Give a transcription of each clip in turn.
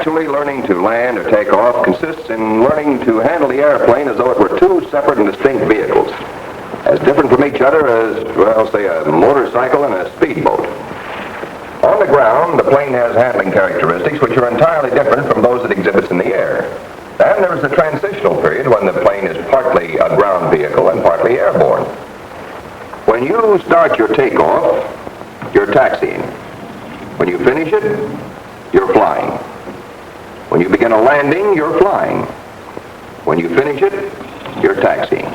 Actually, learning to land or take off consists in learning to handle the airplane as though it were two separate and distinct vehicles, as different from each other as, well, say a motorcycle and a speedboat. On the ground, the plane has handling characteristics which are entirely different from those it exhibits in the air. And there is a transitional period when the plane is partly a ground vehicle and partly airborne. When you start your takeoff, you're taxiing. When you finish it, you're flying. When you begin a landing, you're flying. When you finish it, you're taxiing.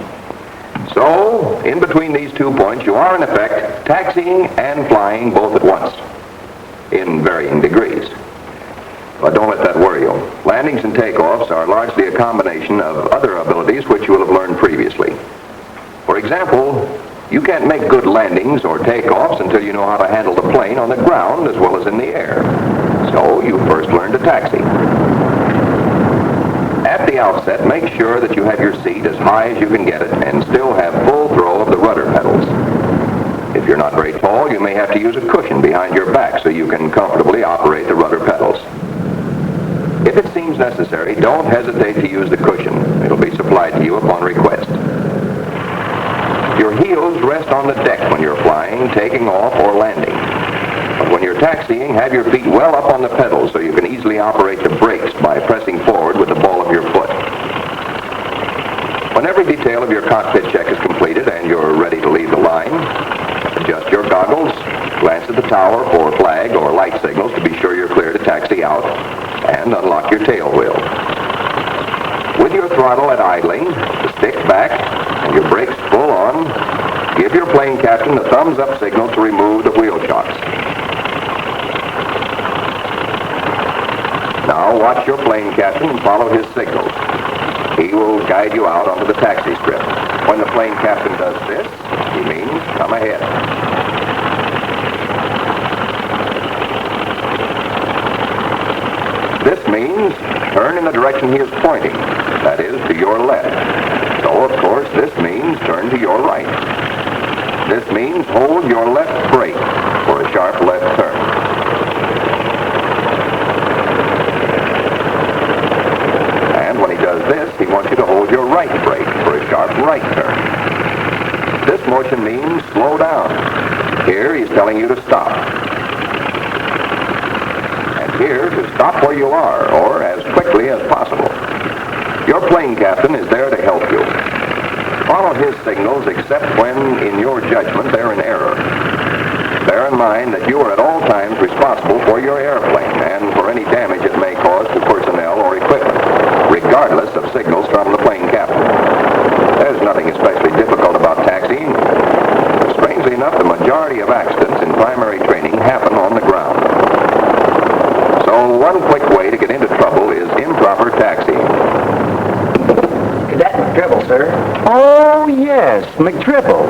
So, in between these 2 points, you are in effect taxiing and flying both at once, in varying degrees. But don't let that worry you. Landings and takeoffs are largely a combination of other abilities which you will have learned previously. For example, you can't make good landings or takeoffs until you know how to handle the plane on the ground as well as in the air. So you first learn to taxi. At the outset, make sure that you have your seat as high as you can get it and still have full throw of the rudder pedals. If you're not very tall, you may have to use a cushion behind your back so you can comfortably operate the rudder pedals. If it seems necessary, don't hesitate to use the cushion. It'll be supplied to you upon request. Your heels rest on the deck when you're flying, taking off, or landing. But when you're taxiing, have your feet well up on the pedals so you can easily operate the brakes by pressing forward with the ball of your foot. When every detail of your cockpit check is completed and you're ready to leave the line, adjust your goggles, glance at the tower for flag or light signals to be sure you're clear to taxi out, and unlock your tail wheel. With your throttle at idling, the stick back, and your brakes full on, give your plane captain the thumbs up signal to remove the wheel chocks. Now watch your plane captain and follow his signals. He will guide you out onto the taxi strip. When the plane captain does this, he means come ahead. This means turn in the direction he is pointing, that is, to your left. So, of course, this means turn to your right. This means hold your left brake for a sharp left turn. And when he does this, he wants you to hold your right brake for a sharp right turn. This motion means slow down. Here, he's telling you to stop. Here to stop where you are, or as quickly as possible. Your plane captain is there to help you. Follow his signals except when, in your judgment, they're in error. Bear in mind that you are at all times responsible for your airplane and for any damage it may cause to personnel or equipment, regardless of signals from the plane captain. There's nothing especially difficult about taxiing. But strangely enough, the majority of accidents in primary training happen on the ground. So one quick way to get into trouble is improper taxiing. Cadet McDribble, sir. Oh, yes, McDribble.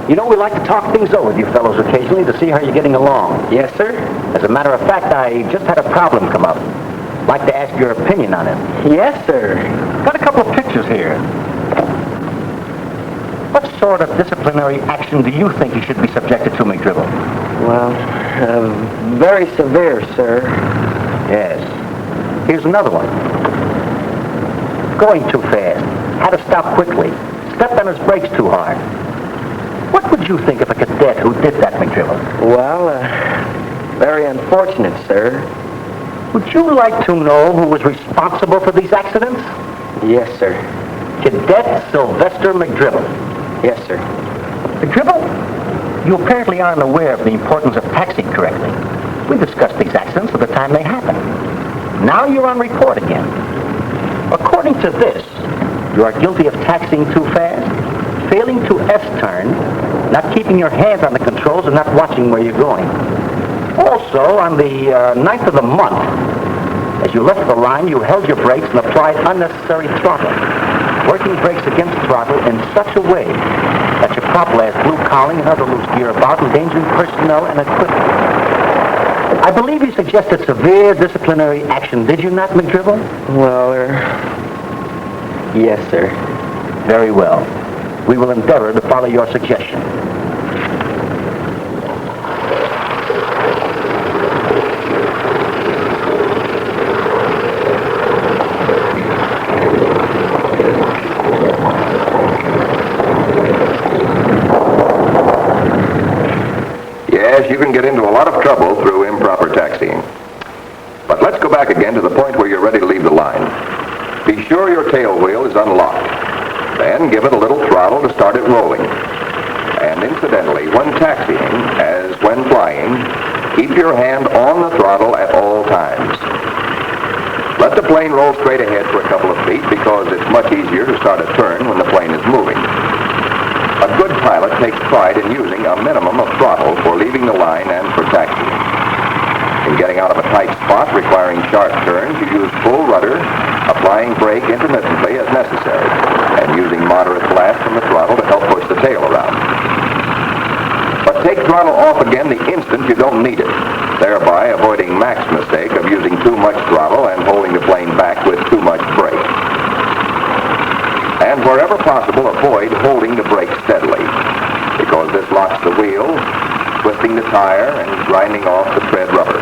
You know, we like to talk things over with you fellows occasionally to see how you're getting along. Yes, sir. As a matter of fact, I just had a problem come up. I'd like to ask your opinion on it. Yes, sir. Got a couple of pictures here. What sort of disciplinary action do you think you should be subjected to, McDribble? Well, very severe, sir. Yes. Here's another one. Going too fast. Had to stop quickly. Stepped on his brakes too hard. What would you think of a cadet who did that, McDribble? Well, very unfortunate, sir. Would you like to know who was responsible for these accidents? Yes, sir. Cadet Sylvester McDribble. Yes, sir. McDribble, you apparently aren't aware of the importance of taxiing correctly. We discussed these accidents at the time they happened. Now you're on report again. According to this, you are guilty of taxiing too fast, failing to S-turn, not keeping your hands on the controls, and not watching where you're going. Also, on the 9th of the month, as you left the line, you held your brakes and applied unnecessary throttle, working brakes against throttle in such a way that your prop blast blew cowling and other loose gear about, endangering personnel and equipment. I believe you suggested severe disciplinary action, did you not, McDribble? Well, yes, sir. Very well. We will endeavor to follow your suggestion. you can get into a lot of trouble through improper taxiing. But let's go back again to the point where you're ready to leave the line. Be sure your tail wheel is unlocked. Then give it a little throttle to start it rolling. And incidentally, when taxiing, as when flying, keep your hand on the throttle at all times. Let the plane roll straight ahead for a couple of feet because it's much easier to start a turn when the plane is moving. A good pilot takes pride in using a minimum of throttle for leaving the line and for taxiing. In getting out of a tight spot requiring sharp turns, you use full rudder, applying brake intermittently as necessary, and using moderate blast from the throttle to help push the tail around. But take throttle off again the instant you don't need it, thereby avoiding Mac's mistake of using too much throttle and holding the plane back with too much brake. And wherever possible, avoid holding the brake steadily, because this locks the wheel, twisting the tire, and grinding off the tread rubber.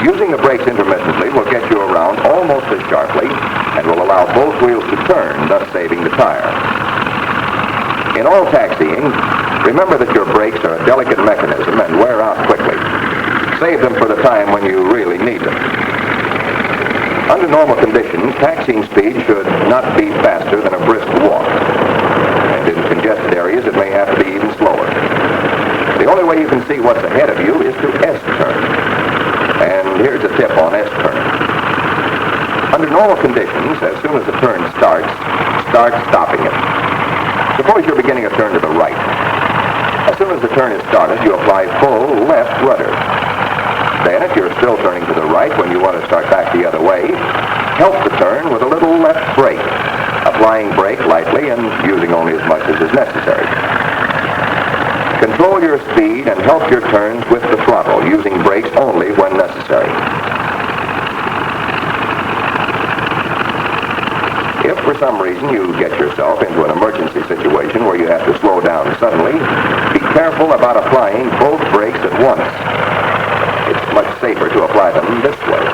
Using the brakes intermittently will get you around almost as sharply and will allow both wheels to turn, thus saving the tire. In all taxiing, remember that your brakes are a delicate mechanism and wear out quickly. Save them for the time when you really need them. Under normal conditions, taxiing speed should not be faster than a brisk walk. And in congested areas, it may have to be even slower. The only way you can see what's ahead of you is to S-turn. And here's a tip on S-turning. Under normal conditions, as soon as the turn starts, start stopping it. Suppose you're beginning a turn to the right. As soon as the turn is started, you apply full left rudder. Then, if you're still turning to the right when you want to start back the other way, help the turn with a little left brake, applying brake lightly and using only as much as is necessary. Control your speed and help your turns with the throttle, using brakes only when necessary. If for some reason you get yourself into an emergency situation where you have to slow down suddenly, be careful about applying both brakes at once. It's much safer to apply them this way.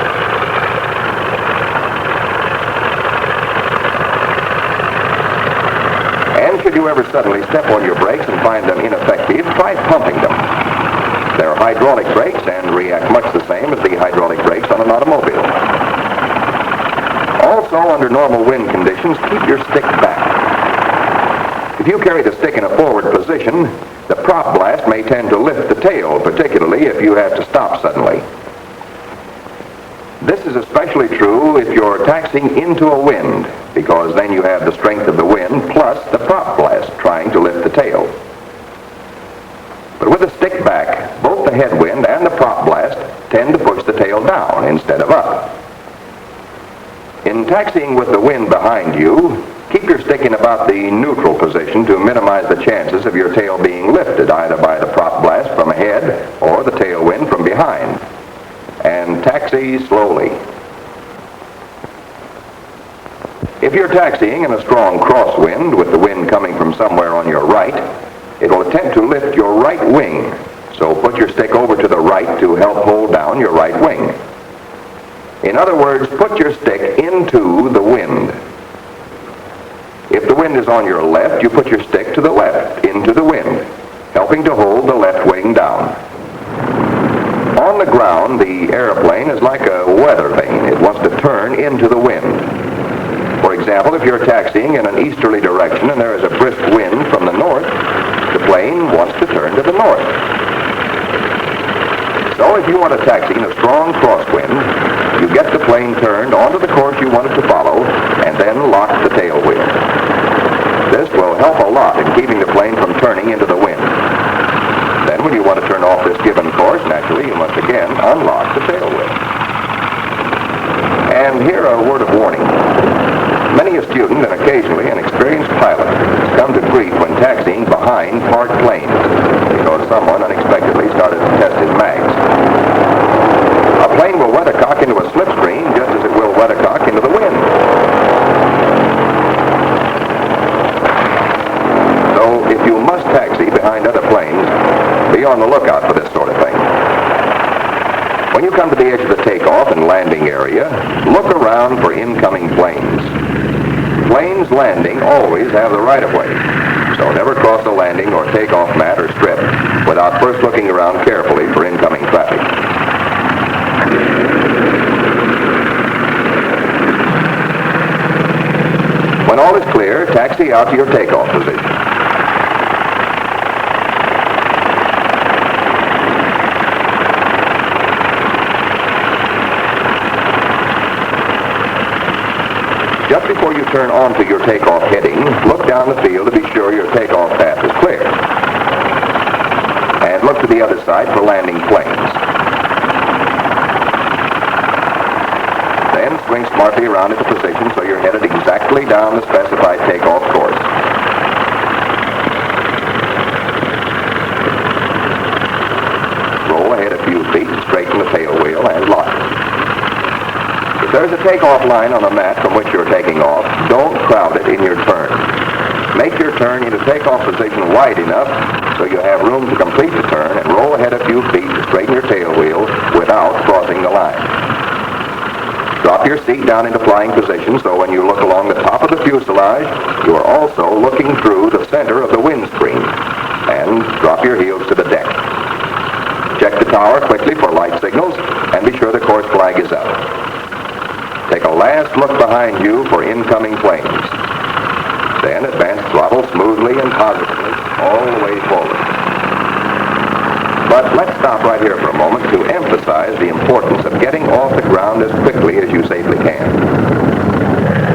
And should you ever suddenly step on your brakes and find them ineffective, try pumping them. They're hydraulic brakes and react much the same as the hydraulic brakes on an automobile. Also, under normal wind conditions, keep your stick back. If you carry the stick in a forward position, the prop blast may tend to lift the tail, particularly if you have to stop suddenly. This is especially true if you're taxiing into a wind, because then you have the strength of the wind plus the prop blast trying to lift the tail. But with the stick back, both the headwind and the prop blast tend to push the tail down instead of up. In taxiing with the wind behind you, keep your stick in about the neutral position to minimize the chances of your tail being lifted either by the prop blast from ahead or the tailwind from behind. And taxi slowly. If you're taxiing in a strong crosswind with the wind coming from somewhere on your right, it will attempt to lift your right wing. So put your stick over to the right to help hold down your right wing. In other words, put your stick into the wind. If the wind is on your left, you put your stick to the left, into the wind, helping to hold the left wing down. On the ground, the airplane is like a weather vane. It wants to turn into the wind. For example, if you're taxiing in an easterly direction and there is a brisk wind from the north, the plane wants to turn to the north. So if you want to taxi in a strong crosswind, you get the plane turned onto the course you want it to follow and then lock the tail wheel. This will help a lot in keeping the plane from turning into the wind. Then when you want to turn off this given course, naturally you must again unlock the tail wheel. And here a word of warning. Many a student and occasionally an experienced pilot come to grief when taxiing behind parked planes because someone unexpectedly started to test his mags. A plane will weathercock into a slipstream just as it will weathercock into the wind. So if you must taxi behind other planes, be on the lookout for this sort of thing. When you come to the edge of the takeoff and landing area, look around for incoming planes. Planes landing always have the right-of-way, so never cross the landing or takeoff mat or strip without first looking around carefully for incoming traffic. When all is clear, taxi out to your takeoff position. Just before you turn onto your takeoff heading, look down the field to be sure your takeoff path is clear. And look to the other side for landing planes. Then swing smartly around into position so you're headed exactly down the specified takeoff course. Roll ahead a few feet, straighten the tail wheel, and lock it. If there's a takeoff line on the mat from which you're taking off, don't crowd it in your turn. Make your turn into takeoff position wide enough so you have room to complete the turn and roll ahead a few feet to straighten your tail wheel without crossing the line. Drop your seat down into flying position so when you look along the top of the fuselage, you are also looking through the center of the windscreen. And drop your heels to the deck. Check the tower quickly for light signals and be sure the course flag is up. Take a last look behind you for incoming planes. Then advance throttle smoothly and positively all the way forward. But let's stop right here for a moment to emphasize the importance of getting off the ground as quickly as you safely can.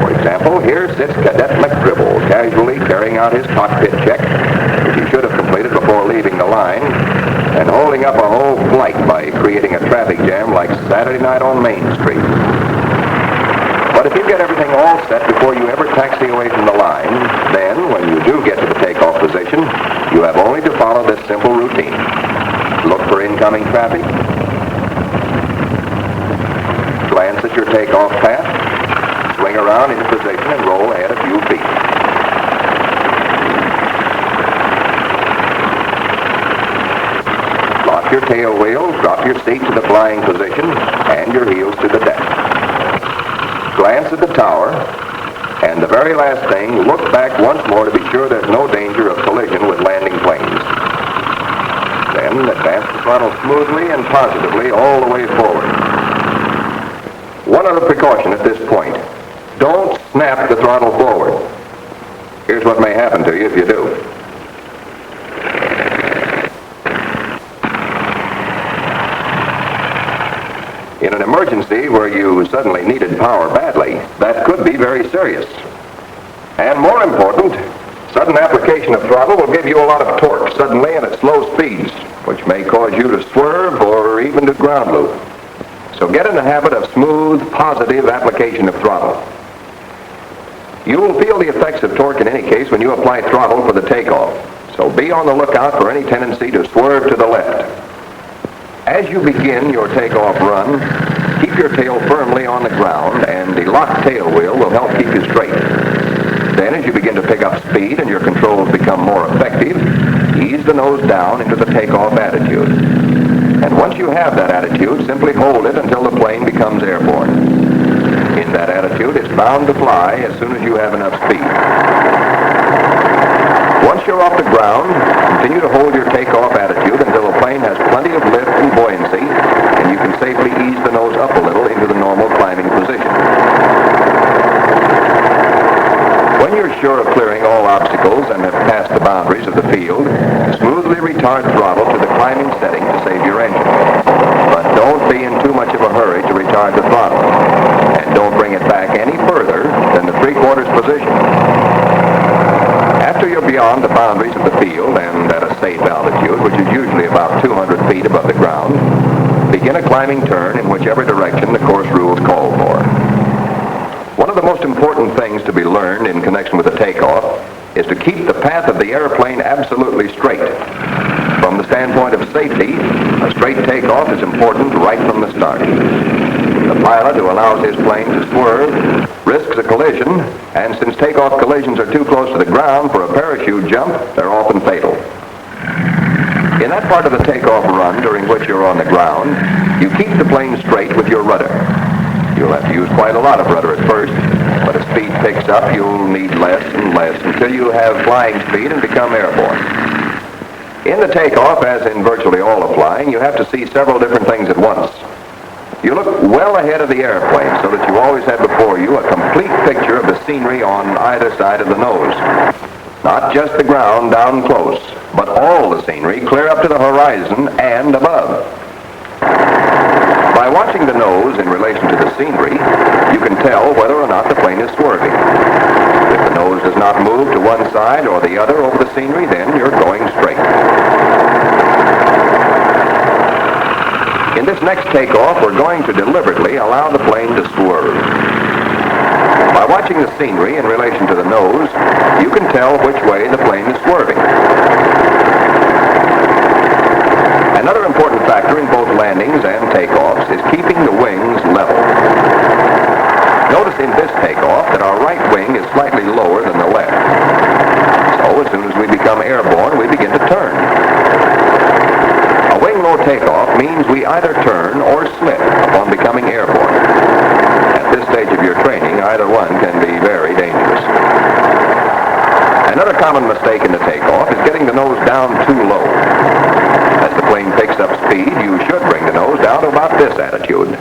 For example, here sits Cadet McDribble, casually carrying out his cockpit check, which he should have completed before leaving the line, and holding up a whole flight by creating a traffic jam like Saturday night on Main Street. But if you get everything all set before you ever taxi away from the line, then when you do get to the takeoff position, you have only to follow this simple routine. Look for incoming traffic. Glance at your takeoff path. Swing around into position and roll ahead a few feet. Lock your tail wheel, drop your seat to the flying position, and your heels to the deck. Glance at the tower, and the very last thing, look back once more to be sure there's no danger of collision with landing planes. Then advance the throttle smoothly and positively all the way forward. One other precaution at this point. Don't snap the throttle forward. Here's what may happen to you if you do. In an emergency where you suddenly needed power badly, that could be very serious. And more important, sudden application of throttle will give you a lot of torque suddenly and at slow speeds, which may cause you to swerve or even to ground loop. So get in the habit of smooth, positive application of throttle. You will feel the effects of torque in any case when you apply throttle for the takeoff. So be on the lookout for any tendency to swerve to the left. As you begin your takeoff run, keep your tail firmly on the ground, and the locked tail wheel will help keep you straight. Then, as you begin to pick up speed and your controls become more effective, ease the nose down into the takeoff attitude. And once you have that attitude, simply hold it until the plane becomes airborne. In that attitude, it's bound to fly as soon as you have enough speed. Once you're off the ground, continue to hold your takeoff attitude until the plane has plenty of lift and buoyancy, and you can safely ease the nose up a little into the normal climbing position. When you're sure of clearing all obstacles and have passed the boundaries of the field, smoothly retard throttle to the climbing setting to save your engine. But don't be in too much of a hurry to retard the throttle, and don't bring it back any further than the 3/4 position. After you're beyond the boundaries of the field and at a safe altitude, which is usually about 200 feet above the ground, begin a climbing turn in whichever direction the course rules call for. One of the most important things to be learned in connection with a takeoff is to keep the path of the airplane absolutely straight. From the standpoint of safety, a straight takeoff is important right from the start. The pilot who allows his plane to swerve risks a collision, and since takeoff collisions are too close to the ground for a parachute jump, they're often fatal. In that part of the takeoff run during which you're on the ground, you keep the plane straight with your rudder. You'll have to use quite a lot of rudder at first, but as speed picks up, you'll need less and less until you have flying speed and become airborne. In the takeoff, as in virtually all of flying, you have to see several different things at once. You look well ahead of the airplane so that you always have before you a complete picture of the scenery on either side of the nose. Not just the ground down close, but all the scenery clear up to the horizon and above. By watching the nose in relation to the scenery, you can tell whether or not the plane is swerving. If the nose does not move to one side or the other over the scenery, then you're going straight. In this next takeoff, we're going to deliberately allow the plane to swerve. By watching the scenery in relation to the nose, you can tell which way the plane is swerving. Another important factor in both landings and takeoffs is keeping the wings level. Notice in this takeoff that our right wing is slightly lower than the left. So as soon as we become airborne, we begin to turn. A wing low takeoff means we either turn or slip upon becoming airborne. At this stage of your training, either one can be very dangerous. Another common mistake in the takeoff is getting the nose down too low. As the plane picks up speed, you should bring the nose down to about this attitude.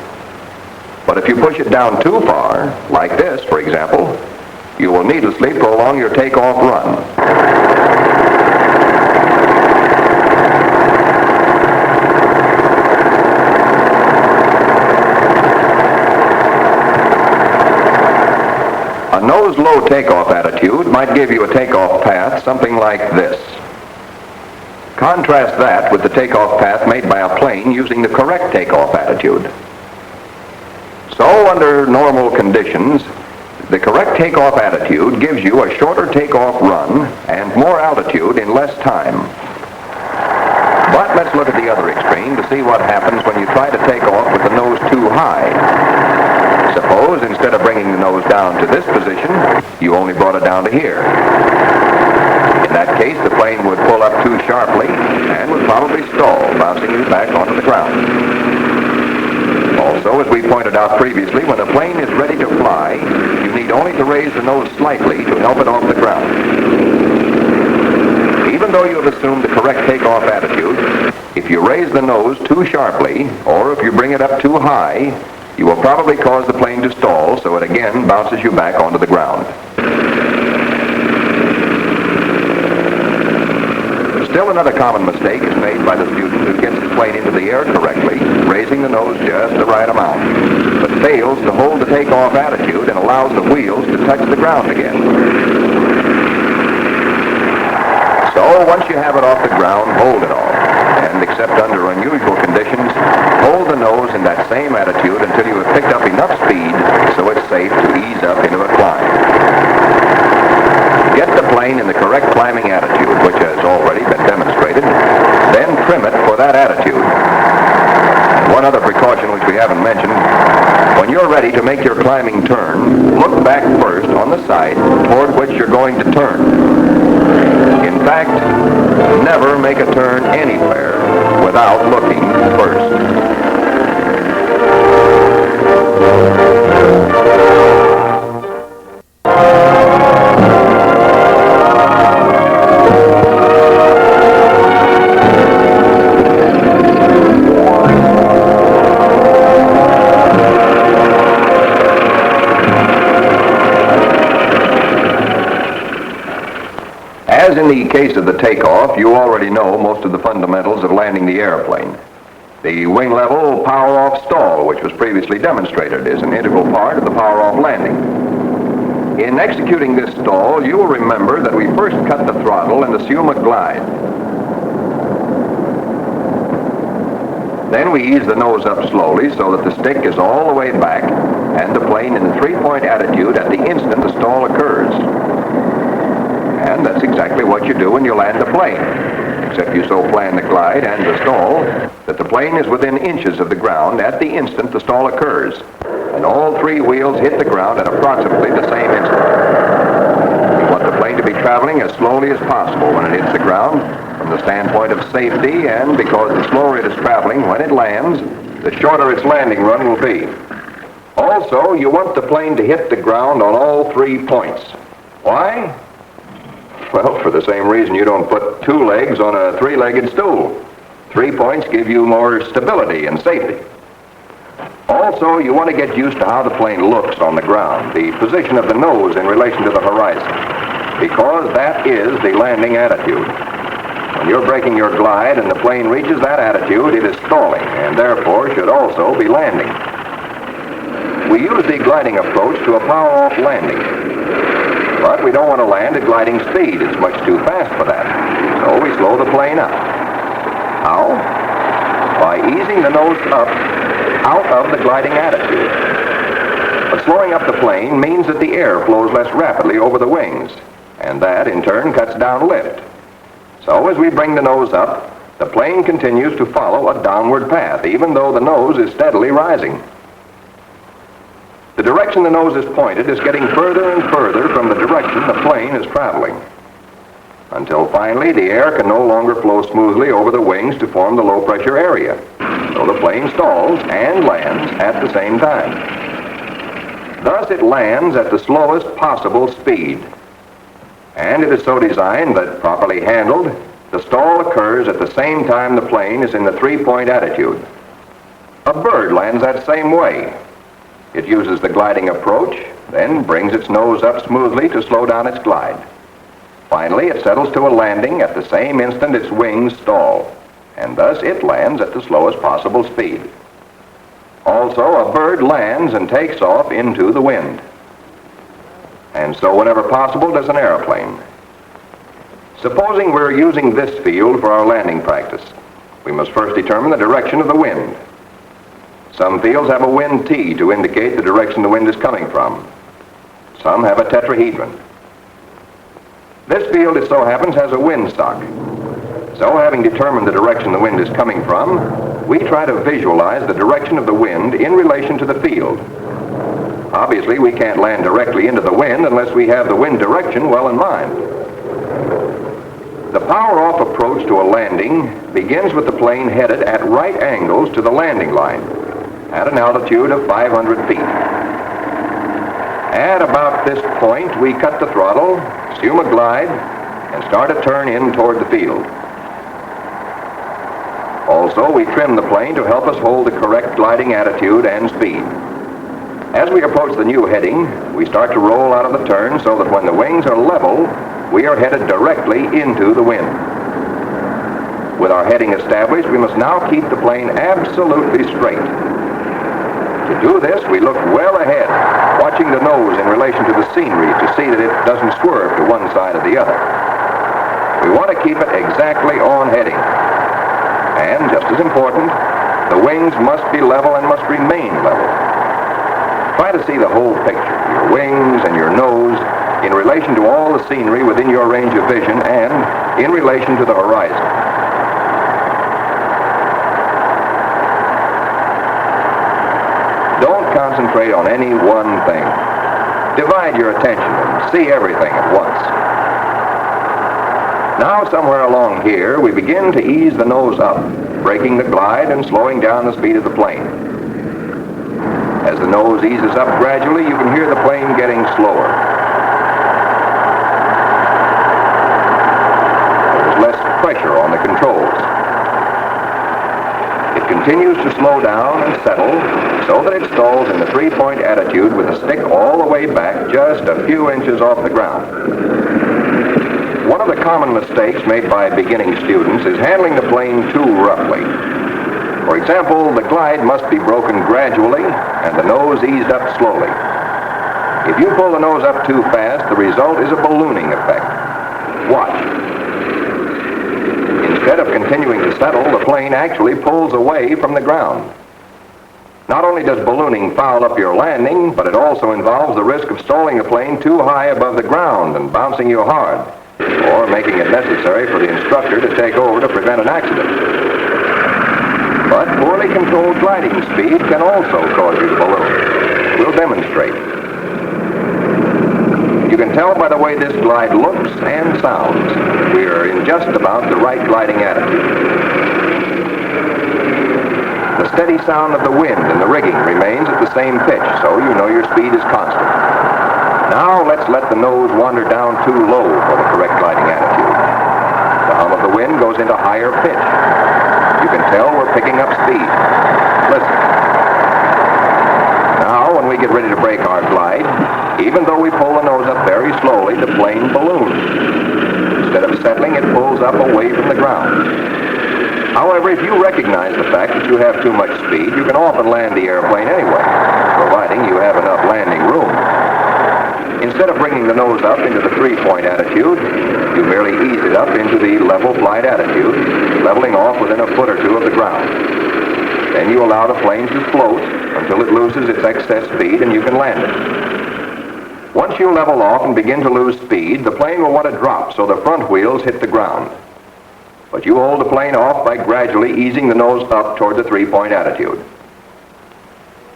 But if you push it down too far, like this, for example, you will needlessly prolong your takeoff run. A nose-low takeoff attitude might give you a takeoff path something like this. Contrast that with the takeoff path made by a plane using the correct takeoff attitude. So, under normal conditions, the correct takeoff attitude gives you a shorter takeoff run and more altitude in less time. But let's look at the other extreme to see what happens when you try to take off with the nose too high. Suppose instead of bringing the nose down to this position, you only brought it down to here. In that case, the plane would pull up too sharply and would probably stall, bouncing you back onto the ground. Also, as we pointed out previously, when the plane is ready to fly, you need only to raise the nose slightly to help it off the ground. Even though you have assumed the correct takeoff attitude, if you raise the nose too sharply, or if you bring it up too high, you will probably cause the plane to stall, so it again bounces you back onto the ground. Still another common mistake is made by the student who gets the plane into the air correctly, raising the nose just the right amount, but fails to hold the takeoff attitude and allows the wheels to touch the ground again. So once you have it off the ground, hold it off. And except under unusual conditions, hold the nose in that same attitude until you have picked up enough speed so it's safe to ease up into a climb. Get the plane in the correct climbing attitude, which has already been demonstrated, then trim it for that attitude. One other precaution which we haven't mentioned, when you're ready to make your climbing turn, look back first on the side toward which you're going to turn. In fact, never make a turn anywhere without looking first. As in the case of the takeoff, you already know most of the fundamentals of landing the airplane. The wing level power-off stall, which was previously demonstrated, is an integral part of the power-off landing. In executing this stall, you will remember that we first cut the throttle and assume a glide. Then we ease the nose up slowly so that the stick is all the way back and the plane in the three-point attitude at the instant the stall occurs. And that's exactly what you do when you land the plane, except you so plan the glide and the stall that the plane is within inches of the ground at the instant the stall occurs, and all three wheels hit the ground at approximately the same instant. You want the plane to be traveling as slowly as possible when it hits the ground, from the standpoint of safety, and because the slower it is traveling when it lands, the shorter its landing run will be. Also, you want the plane to hit the ground on all 3 points. Why? Well, for the same reason you don't put 2 legs on a 3-legged stool. 3 points give you more stability and safety. Also, you want to get used to how the plane looks on the ground, the position of the nose in relation to the horizon, because that is the landing attitude. When you're breaking your glide and the plane reaches that attitude, it is stalling, and therefore should also be landing. We use the gliding approach to a power-off landing, but we don't want to land at gliding speed. It's much too fast for that, so we slow the plane up. How? By easing the nose up out of the gliding attitude. But slowing up the plane means that the air flows less rapidly over the wings, and that, in turn, cuts down lift. So as we bring the nose up, the plane continues to follow a downward path, even though the nose is steadily rising. The direction the nose is pointed is getting further and further from the direction the plane is traveling, until finally the air can no longer flow smoothly over the wings to form the low-pressure area. So the plane stalls and lands at the same time. Thus it lands at the slowest possible speed. And it is so designed that, properly handled, the stall occurs at the same time the plane is in the 3-point attitude. A bird lands that same way. It uses the gliding approach, then brings its nose up smoothly to slow down its glide. Finally, it settles to a landing at the same instant its wings stall, and thus it lands at the slowest possible speed. Also, a bird lands and takes off into the wind. And so, whenever possible, does an airplane. Supposing we're using this field for our landing practice, we must first determine the direction of the wind. Some fields have a wind T to indicate the direction the wind is coming from. Some have a tetrahedron. This field, it so happens, has a windsock. So, having determined the direction the wind is coming from, we try to visualize the direction of the wind in relation to the field. Obviously, we can't land directly into the wind unless we have the wind direction well in mind. The power-off approach to a landing begins with the plane headed at right angles to the landing line at an altitude of 500 feet. At about this point, we cut the throttle, assume a glide, and start a turn in toward the field. Also, we trim the plane to help us hold the correct gliding attitude and speed. As we approach the new heading, we start to roll out of the turn so that when the wings are level, we are headed directly into the wind. With our heading established, we must now keep the plane absolutely straight. To do this, we look well ahead, watching the nose in relation to the scenery to see that it doesn't swerve to one side or the other. We want to keep it exactly on heading. And, just as important, the wings must be level and must remain level. Try to see the whole picture, your wings and your nose, in relation to all the scenery within your range of vision and in relation to the horizon. Don't concentrate on any one thing. Divide your attention and see everything at once. Now, somewhere along here, we begin to ease the nose up, breaking the glide and slowing down the speed of the plane. As the nose eases up gradually, you can hear the plane getting slower. There's less pressure on the controls. It continues to slow down and settle so that it stalls in the 3-point attitude with the stick all the way back just a few inches off the ground. One of the common mistakes made by beginning students is handling the plane too roughly. For example, the glide must be broken gradually and the nose eased up slowly. If you pull the nose up too fast, the result is a ballooning effect. Watch. Instead of continuing to settle, the plane actually pulls away from the ground. Not only does ballooning foul up your landing, but it also involves the risk of stalling the plane too high above the ground and bouncing you hard, or making it necessary for the instructor to take over to prevent an accident. But poorly controlled gliding speed can also cause you to balloon. We'll demonstrate. You can tell by the way this glide looks and sounds that we are in just about the right gliding attitude. The steady sound of the wind and the rigging remains at the same pitch, so you know your speed is constant. Now let's let the nose wander down too low for the correct gliding attitude. The hum of the wind goes into higher pitch. You can tell we're picking up speed. Listen. Now, when we get ready to break our glide, even though we pull the nose up very slowly, the plane balloons. Instead of settling, it pulls up away from the ground. However, if you recognize the fact that you have too much speed, you can often land the airplane anyway, providing you have enough landing room. Instead of bringing the nose up into the three-point attitude, you merely ease it up into the level flight attitude, leveling off within a foot or two of the ground. Then you allow the plane to float until it loses its excess speed and you can land it. Once you level off and begin to lose speed, the plane will want to drop so the front wheels hit the ground. But you hold the plane off by gradually easing the nose up toward the three-point attitude.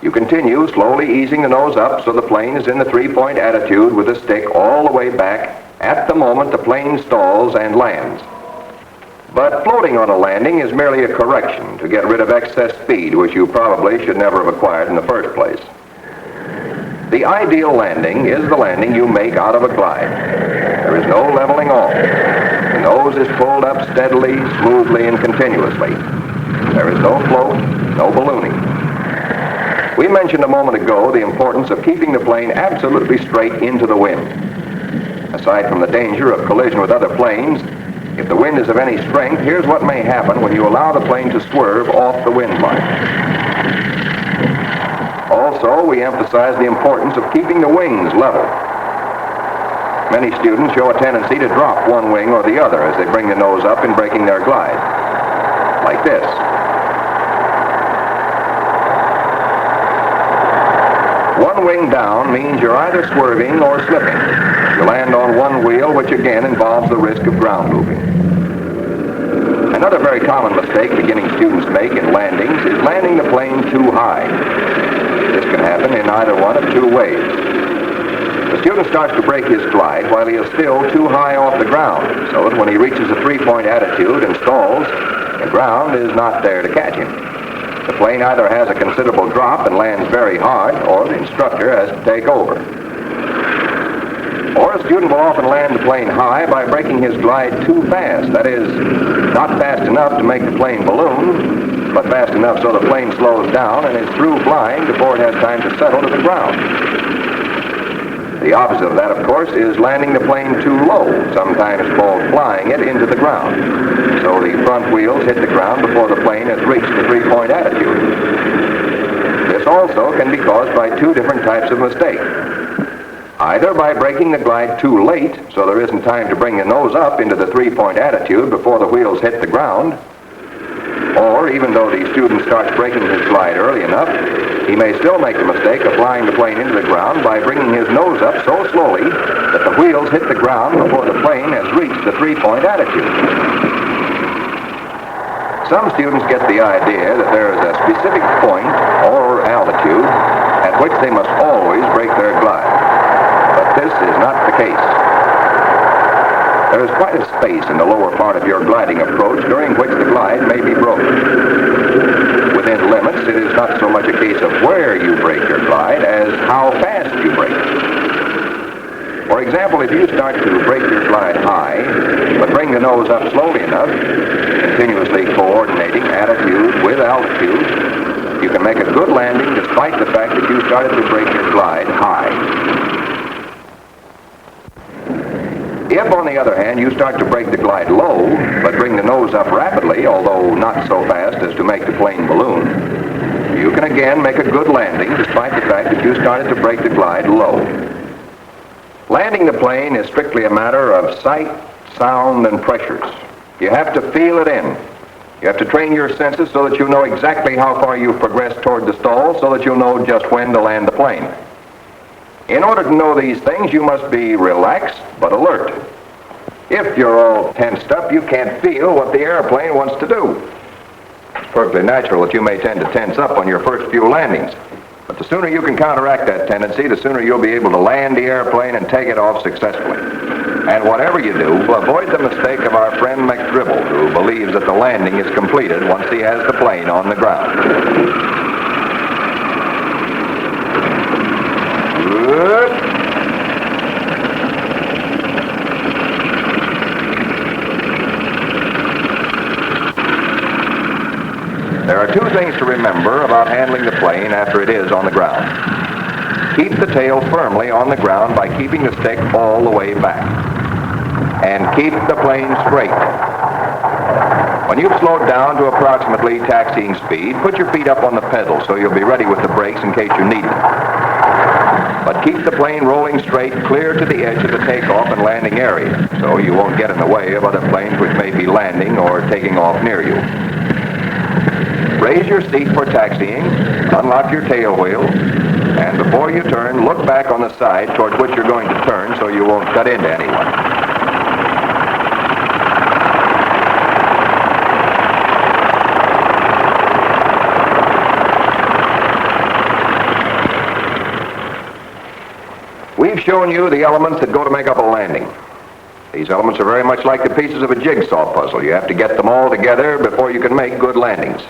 You continue slowly easing the nose up so the plane is in the three-point attitude with the stick all the way back at the moment the plane stalls and lands. But floating on a landing is merely a correction to get rid of excess speed, which you probably should never have acquired in the first place. The ideal landing is the landing you make out of a glide. There is no leveling off. The nose is pulled up steadily, smoothly, and continuously. There is no float, no ballooning. We mentioned a moment ago the importance of keeping the plane absolutely straight into the wind. Aside from the danger of collision with other planes, if the wind is of any strength, here's what may happen when you allow the plane to swerve off the wind line. Also, we emphasize the importance of keeping the wings level. Many students show a tendency to drop one wing or the other as they bring the nose up in breaking their glide. Like this. One wing down means you're either swerving or slipping. You land on one wheel, which again involves the risk of ground moving. Another very common mistake beginning students make in landings is landing the plane too high. This can happen in either one of two ways. The student starts to break his glide while he is still too high off the ground, so that when he reaches a three-point attitude and stalls, the ground is not there to catch him. The plane either has a considerable drop and lands very hard, or the instructor has to take over. Or a student will often land the plane high by breaking his glide too fast. That is, not fast enough to make the plane balloon, but fast enough so the plane slows down and is through flying before it has time to settle to the ground. The opposite of that, of course, is landing the plane too low, sometimes called flying it into the ground. So the front wheels hit the ground before the plane has reached the three-point attitude. This also can be caused by two different types of mistake. Either by breaking the glide too late, so there isn't time to bring the nose up into the three-point attitude before the wheels hit the ground, or even though the student starts breaking his glide early enough, he may still make the mistake of flying the plane into the ground by bringing his nose up so slowly that the wheels hit the ground before the plane has reached the three-point attitude. Some students get the idea that there is a specific point or altitude at which they must always break their glide. But this is not the case. There is quite a space in the lower part of your gliding approach during which the glide may be broken. Within limits, it is not so much a case of where you break your glide as how fast you break it. For example, if you start to break your glide high, but bring the nose up slowly enough, continuously coordinating attitude with altitude, you can make a good landing despite the fact that you started to break your glide high. If, on the other hand, you start to break the glide low, but bring the nose up rapidly, although not so fast as to make the plane balloon, you can again make a good landing despite the fact that you started to break the glide low. Landing the plane is strictly a matter of sight, sound, and pressures. You have to feel it in. You have to train your senses so that you know exactly how far you've progressed toward the stall so that you'll know just when to land the plane. In order to know these things, you must be relaxed but alert. If you're all tensed up, you can't feel what the airplane wants to do. It's perfectly natural that you may tend to tense up on your first few landings. But the sooner you can counteract that tendency, the sooner you'll be able to land the airplane and take it off successfully. And whatever you do, avoid the mistake of our friend McDribble, who believes that the landing is completed once he has the plane on the ground. Good. are two things to remember about handling the plane after it is on the ground. Keep the tail firmly on the ground by keeping the stick all the way back. And keep the plane straight. When you've slowed down to approximately taxiing speed, put your feet up on the pedal so you'll be ready with the brakes in case you need them. But keep the plane rolling straight clear to the edge of the takeoff and landing area so you won't get in the way of other planes which may be landing or taking off near you. Raise your seat for taxiing, unlock your tail wheel, and before you turn, look back on the side towards which you're going to turn so you won't cut into anyone. We've shown you the elements that go to make up a landing. These elements are very much like the pieces of a jigsaw puzzle. You have to get them all together before you can make good landings.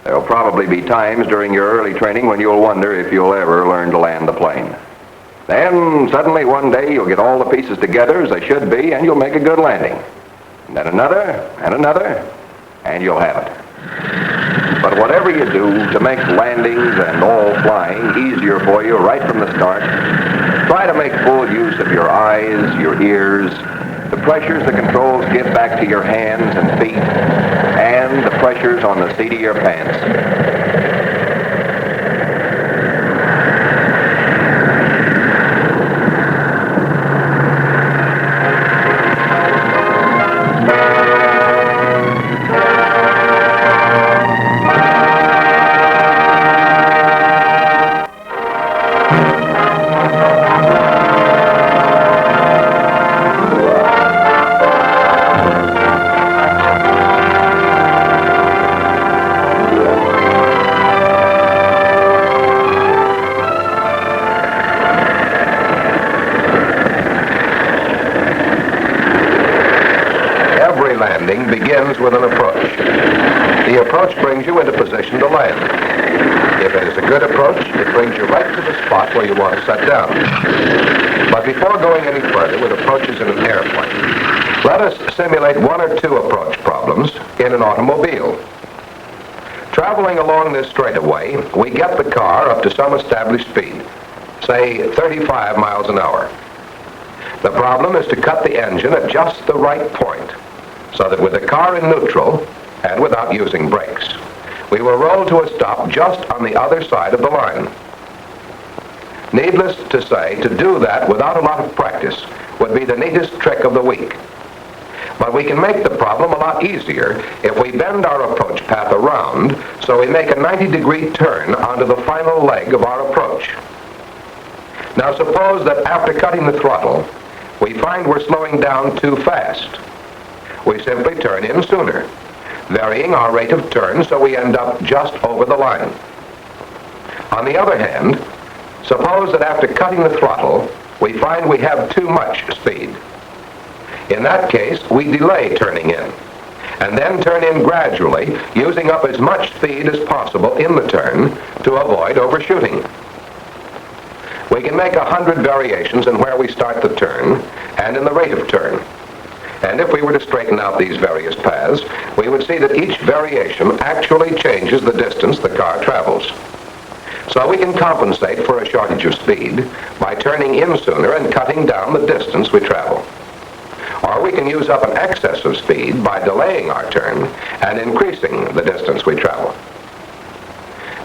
There'll probably be times during your early training when you'll wonder if you'll ever learn to land the plane. Then, suddenly one day, you'll get all the pieces together as they should be, and you'll make a good landing. And then another, and you'll have it. But whatever you do to make landings and all flying easier for you right from the start, try to make full use of your eyes, your ears, the pressures the controls give back to your hands and feet, and the pressures on the seat of your pants. Landing begins with an approach. The approach brings you into position to land. If it is a good approach, it brings you right to the spot where you want to set down. But before going any further with approaches in an airplane, let us simulate one or two approach problems in an automobile. Traveling along this straightaway, we get the car up to some established speed, say 35 miles an hour. The problem is to cut the engine at just the right point, so that with the car in neutral and without using brakes, we will roll to a stop just on the other side of the line. Needless to say, to do that without a lot of practice would be the neatest trick of the week. But we can make the problem a lot easier if we bend our approach path around so we make a 90-degree turn onto the final leg of our approach. Now suppose that after cutting the throttle, we find we're slowing down too fast. We simply turn in sooner, varying our rate of turn so we end up just over the line. On the other hand, suppose that after cutting the throttle, we find we have too much speed. In that case, we delay turning in, and then turn in gradually, using up as much speed as possible in the turn to avoid overshooting. We can make 100 variations in where we start the turn and in the rate of turn. And if we were to straighten out these various paths, we would see that each variation actually changes the distance the car travels. So we can compensate for a shortage of speed by turning in sooner and cutting down the distance we travel. Or we can use up an excess of speed by delaying our turn and increasing the distance we travel.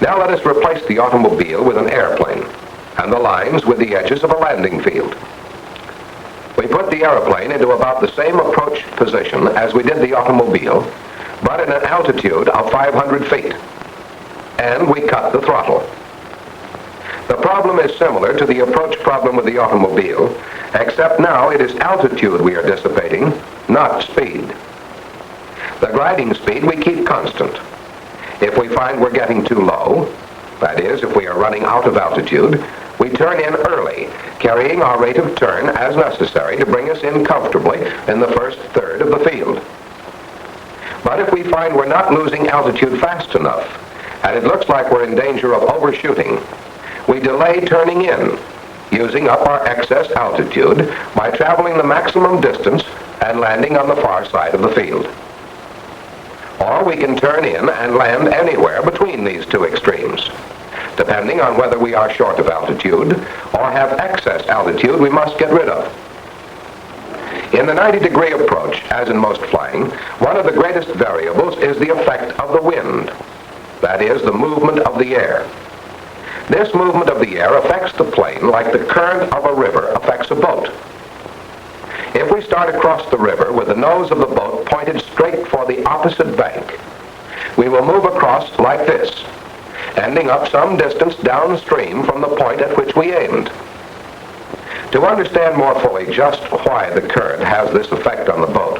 Now let us replace the automobile with an airplane and the lines with the edges of a landing field. We put the airplane into about the same approach position as we did the automobile, but at an altitude of 500 feet. And we cut the throttle. The problem is similar to the approach problem with the automobile, except now it is altitude we are dissipating, not speed. The gliding speed we keep constant. If we find we're getting too low, that is, if we are running out of altitude, we turn in early, carrying our rate of turn as necessary to bring us in comfortably in the first third of the field. But if we find we're not losing altitude fast enough, and it looks like we're in danger of overshooting, we delay turning in, using up our excess altitude by traveling the maximum distance and landing on the far side of the field. Or we can turn in and land anywhere between these two extremes, depending on whether we are short of altitude or have excess altitude we must get rid of. In the 90-degree approach, as in most flying, one of the greatest variables is the effect of the wind. That is, the movement of the air. This movement of the air affects the plane like the current of a river affects a boat. If we start across the river with the nose of the boat pointed straight for the opposite bank, we will move across like this, ending up some distance downstream from the point at which we aimed. To understand more fully just why the current has this effect on the boat,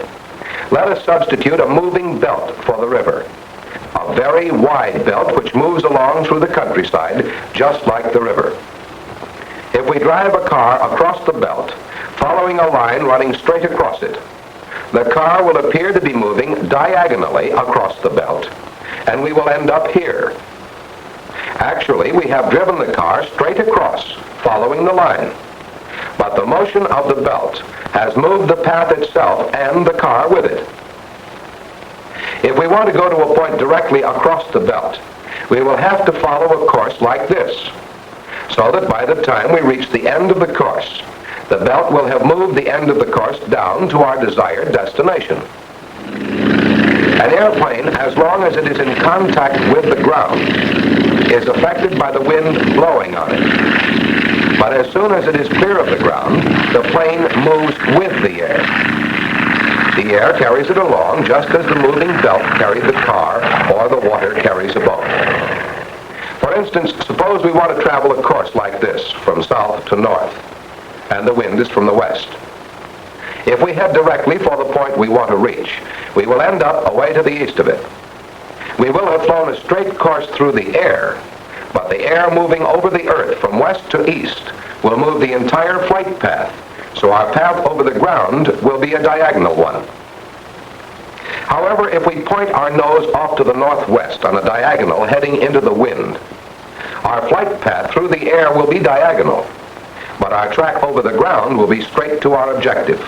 let us substitute a moving belt for the river. A very wide belt which moves along through the countryside just like the river. If we drive a car across the belt, following a line running straight across it, the car will appear to be moving diagonally across the belt, and we will end up here. Actually, we have driven the car straight across, following the line. But the motion of the belt has moved the path itself and the car with it. If we want to go to a point directly across the belt, we will have to follow a course like this, so that by the time we reach the end of the course, the belt will have moved the end of the course down to our desired destination. An airplane, as long as it is in contact with the ground, is affected by the wind blowing on it. But as soon as it is clear of the ground, the plane moves with the air. The air carries it along just as the moving belt carried the car or the water carries a boat. For instance, suppose we want to travel a course like this, from south to north, and the wind is from the west. If we head directly for the point we want to reach, we will end up away to the east of it. We will have flown a straight course through the air, but the air moving over the earth from west to east will move the entire flight path, so our path over the ground will be a diagonal one. However, if we point our nose off to the northwest on a diagonal heading into the wind, our flight path through the air will be diagonal, but our track over the ground will be straight to our objective.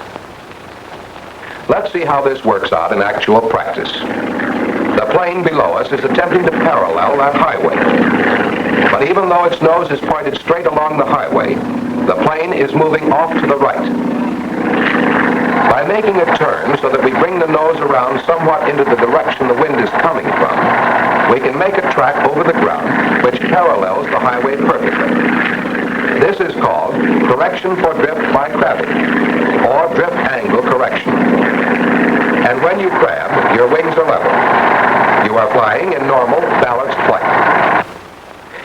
Let's see how this works out in actual practice. The plane below us is attempting to parallel that highway, but even though its nose is pointed straight along the highway, the plane is moving off to the right. By making a turn so that we bring the nose around somewhat into the direction the wind is coming from, we can make a track over the ground which parallels the highway perfectly. This is called correction for drift by crabbing, or drift angle correction. And when you crab, your wings are level. You are flying in normal, balanced flight.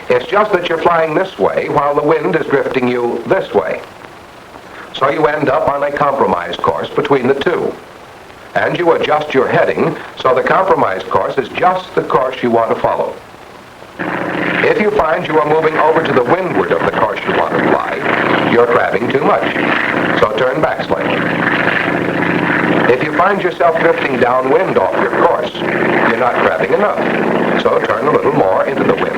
It's just that you're flying this way while the wind is drifting you this way. So you end up on a compromise course between the two. And you adjust your heading so the compromise course is just the course you want to follow. If you find you are moving over to the windward of the course you want to fly, you're crabbing too much. So turn back slightly. If you find yourself drifting downwind off your course, you're not crabbing enough. So turn a little more into the wind.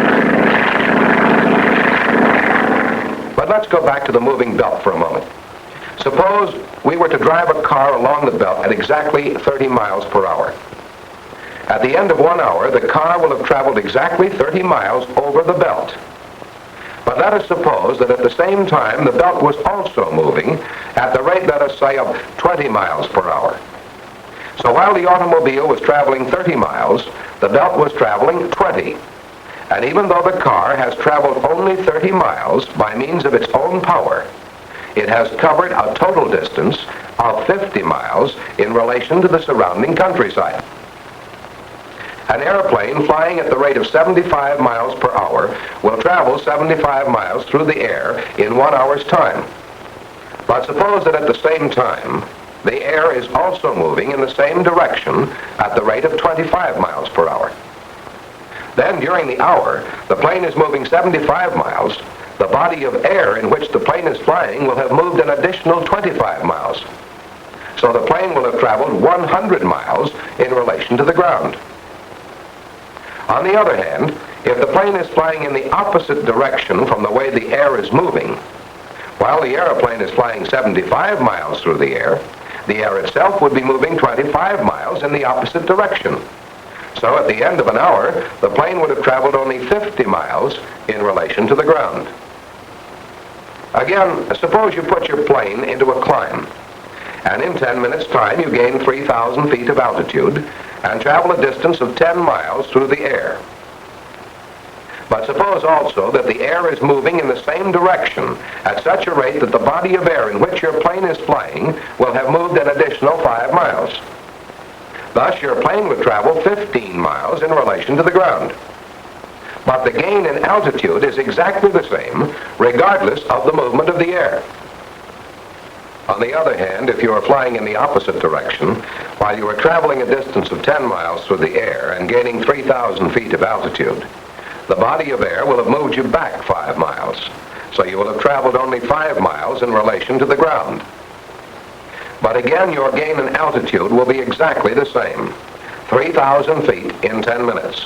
But let's go back to the moving belt for a moment. Suppose we were to drive a car along the belt at exactly 30 miles per hour. At the end of 1 hour, the car will have traveled exactly 30 miles over the belt. But let us suppose that at the same time, the belt was also moving at the rate, let us say, of 20 miles per hour. So while the automobile was traveling 30 miles, the belt was traveling 20. And even though the car has traveled only 30 miles by means of its own power, it has covered a total distance of 50 miles in relation to the surrounding countryside. An airplane flying at the rate of 75 miles per hour will travel 75 miles through the air in 1 hour's time. But suppose that at the same time, the air is also moving in the same direction at the rate of 25 miles per hour. Then during the hour, the plane is moving 75 miles. The body of air in which the plane is flying will have moved an additional 25 miles. So the plane will have traveled 100 miles in relation to the ground. On the other hand, if the plane is flying in the opposite direction from the way the air is moving, while the airplane is flying 75 miles through the air itself would be moving 25 miles in the opposite direction. So at the end of an hour, the plane would have traveled only 50 miles in relation to the ground. Again, suppose you put your plane into a climb, and in 10 minutes' time you gain 3,000 feet of altitude and travel a distance of 10 miles through the air. But suppose also that the air is moving in the same direction at such a rate that the body of air in which your plane is flying will have moved an additional 5 miles. Thus, your plane would travel 15 miles in relation to the ground. But the gain in altitude is exactly the same, regardless of the movement of the air. On the other hand, if you are flying in the opposite direction, while you are traveling a distance of 10 miles through the air and gaining 3,000 feet of altitude, the body of air will have moved you back 5 miles, so you will have traveled only 5 miles in relation to the ground. But again, your gain in altitude will be exactly the same, 3,000 feet in 10 minutes.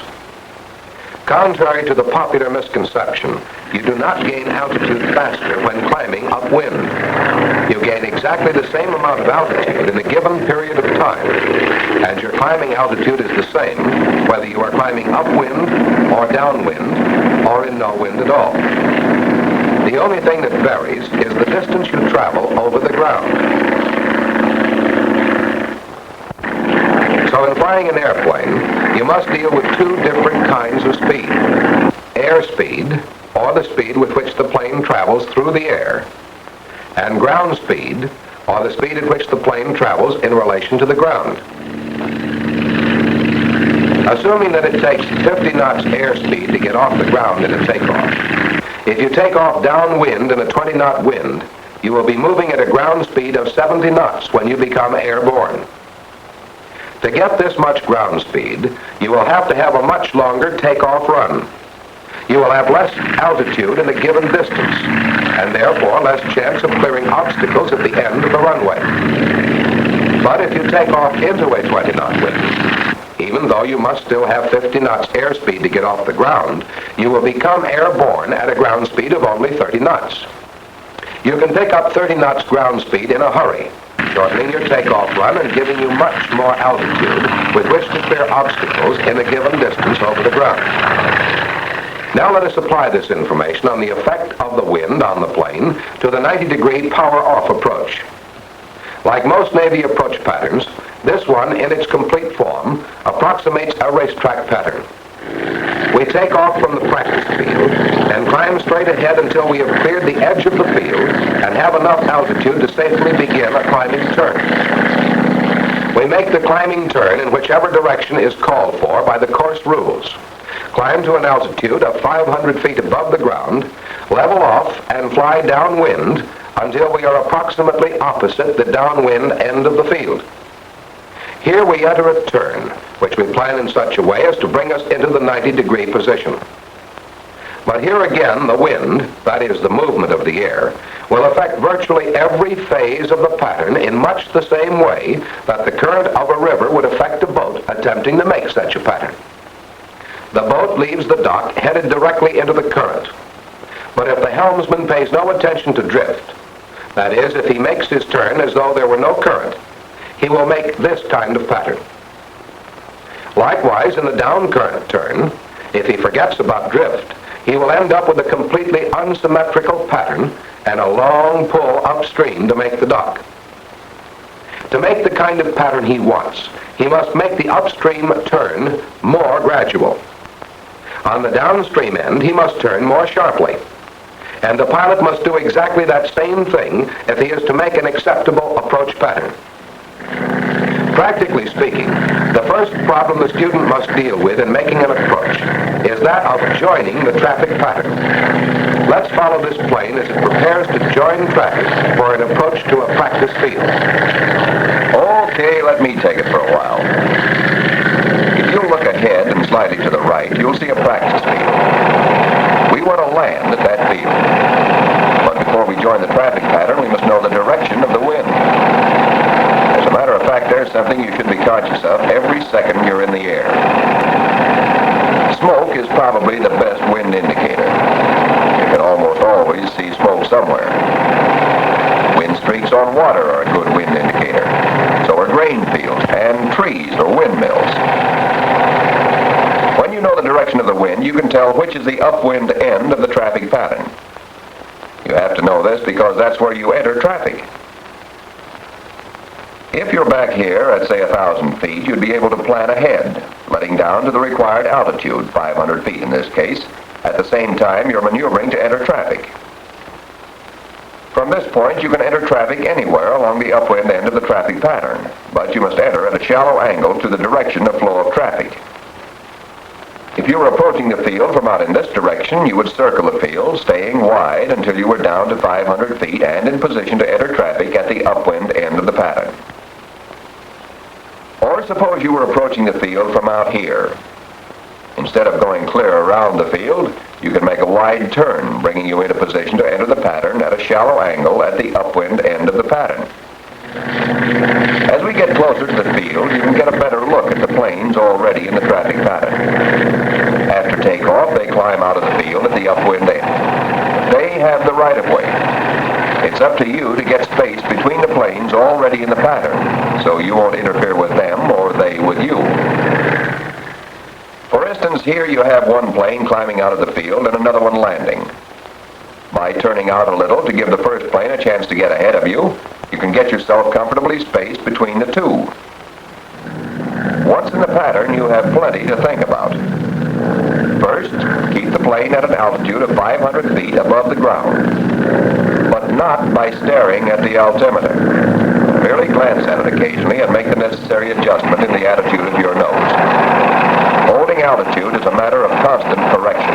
Contrary to the popular misconception, you do not gain altitude faster when climbing upwind. You gain exactly the same amount of altitude in a given period of time, and your climbing altitude is the same whether you are climbing upwind or downwind or in no wind at all. The only thing that varies is the distance you travel over the ground. So in flying an airplane, you must deal with two different kinds of speed. Airspeed, or the speed with which the plane travels through the air, and ground speed, or the speed at which the plane travels in relation to the ground. Assuming that it takes 50 knots airspeed to get off the ground in a takeoff, if you take off downwind in a 20-knot wind, you will be moving at a ground speed of 70 knots when you become airborne. To get this much ground speed, you will have to have a much longer takeoff run. You will have less altitude in a given distance, and therefore less chance of clearing obstacles at the end of the runway. But if you take off into a 20-knot wind, even though you must still have 50 knots airspeed to get off the ground, you will become airborne at a ground speed of only 30 knots. You can pick up 30 knots ground speed in a hurry, shortening your takeoff run and giving you much more altitude with which to clear obstacles in a given distance over the ground. Now let us apply this information on the effect of the wind on the plane to the 90-degree power-off approach. Like most Navy approach patterns, this one, in its complete form, approximates a racetrack pattern. We take off from the practice field and climb straight ahead until we have cleared the edge of the field and have enough altitude to safely begin a climbing turn. We make the climbing turn in whichever direction is called for by the course rules. Climb to an altitude of 500 feet above the ground, level off, and fly downwind until we are approximately opposite the downwind end of the field. Here we enter a turn, which we plan in such a way as to bring us into the 90-degree position. But here again, the wind, that is the movement of the air, will affect virtually every phase of the pattern in much the same way that the current of a river would affect a boat attempting to make such a pattern. The boat leaves the dock headed directly into the current. But if the helmsman pays no attention to drift, that is, if he makes his turn as though there were no current, he will make this kind of pattern. Likewise, in the down current turn, if he forgets about drift, he will end up with a completely unsymmetrical pattern and a long pull upstream to make the dock. To make the kind of pattern he wants, he must make the upstream turn more gradual. On the downstream end, he must turn more sharply. And the pilot must do exactly that same thing if he is to make an acceptable approach pattern. Practically speaking, the first problem the student must deal with in making an approach is that of joining the traffic pattern. Let's follow this plane as it prepares to join traffic for an approach to a practice field. Okay, let me take it for a while. If you'll look ahead and slightly to the right, you'll see a practice field. We want to land at that field. But before we join the traffic pattern, we must know the direction of the wind. As a matter of fact, there's something you should be conscious of every second you're in the air. Smoke is probably the best wind indicator. You can almost always see smoke somewhere. Wind streaks on water are a good wind indicator. So are grain fields and trees or windmills. know the direction of the wind, you can tell which is the upwind end of the traffic pattern. You have to know this because that's where you enter traffic. If you're back here at, say, 1,000 feet, you'd be able to plan ahead, letting down to the required altitude, 500 feet in this case. At the same time, you're maneuvering to enter traffic. From this point, you can enter traffic anywhere along the upwind end of the traffic pattern, but you must enter at a shallow angle to the direction of flow of traffic. If you were approaching the field from out in this direction, you would circle the field, staying wide until you were down to 500 feet and in position to enter traffic at the upwind end of the pattern. Or suppose you were approaching the field from out here. Instead of going clear around the field, you can make a wide turn, bringing you into position to enter the pattern at a shallow angle at the upwind end of the pattern. As we get closer to the field, you can get a better look at the planes already in the traffic pattern. After takeoff, they climb out of the field at the upwind end. They have the right-of-way. It's up to you to get space between the planes already in the pattern, so you won't interfere with them or they with you. For instance, here you have one plane climbing out of the field and another one landing. By turning out a little to give the first plane a chance to get ahead of you, you can get yourself comfortably spaced between the two. Once in the pattern, you have plenty to think about. First, keep the plane at an altitude of 500 feet above the ground, but not by staring at the altimeter. Merely glance at it occasionally and make the necessary adjustment in the attitude of your nose. Holding altitude is a matter of constant correction.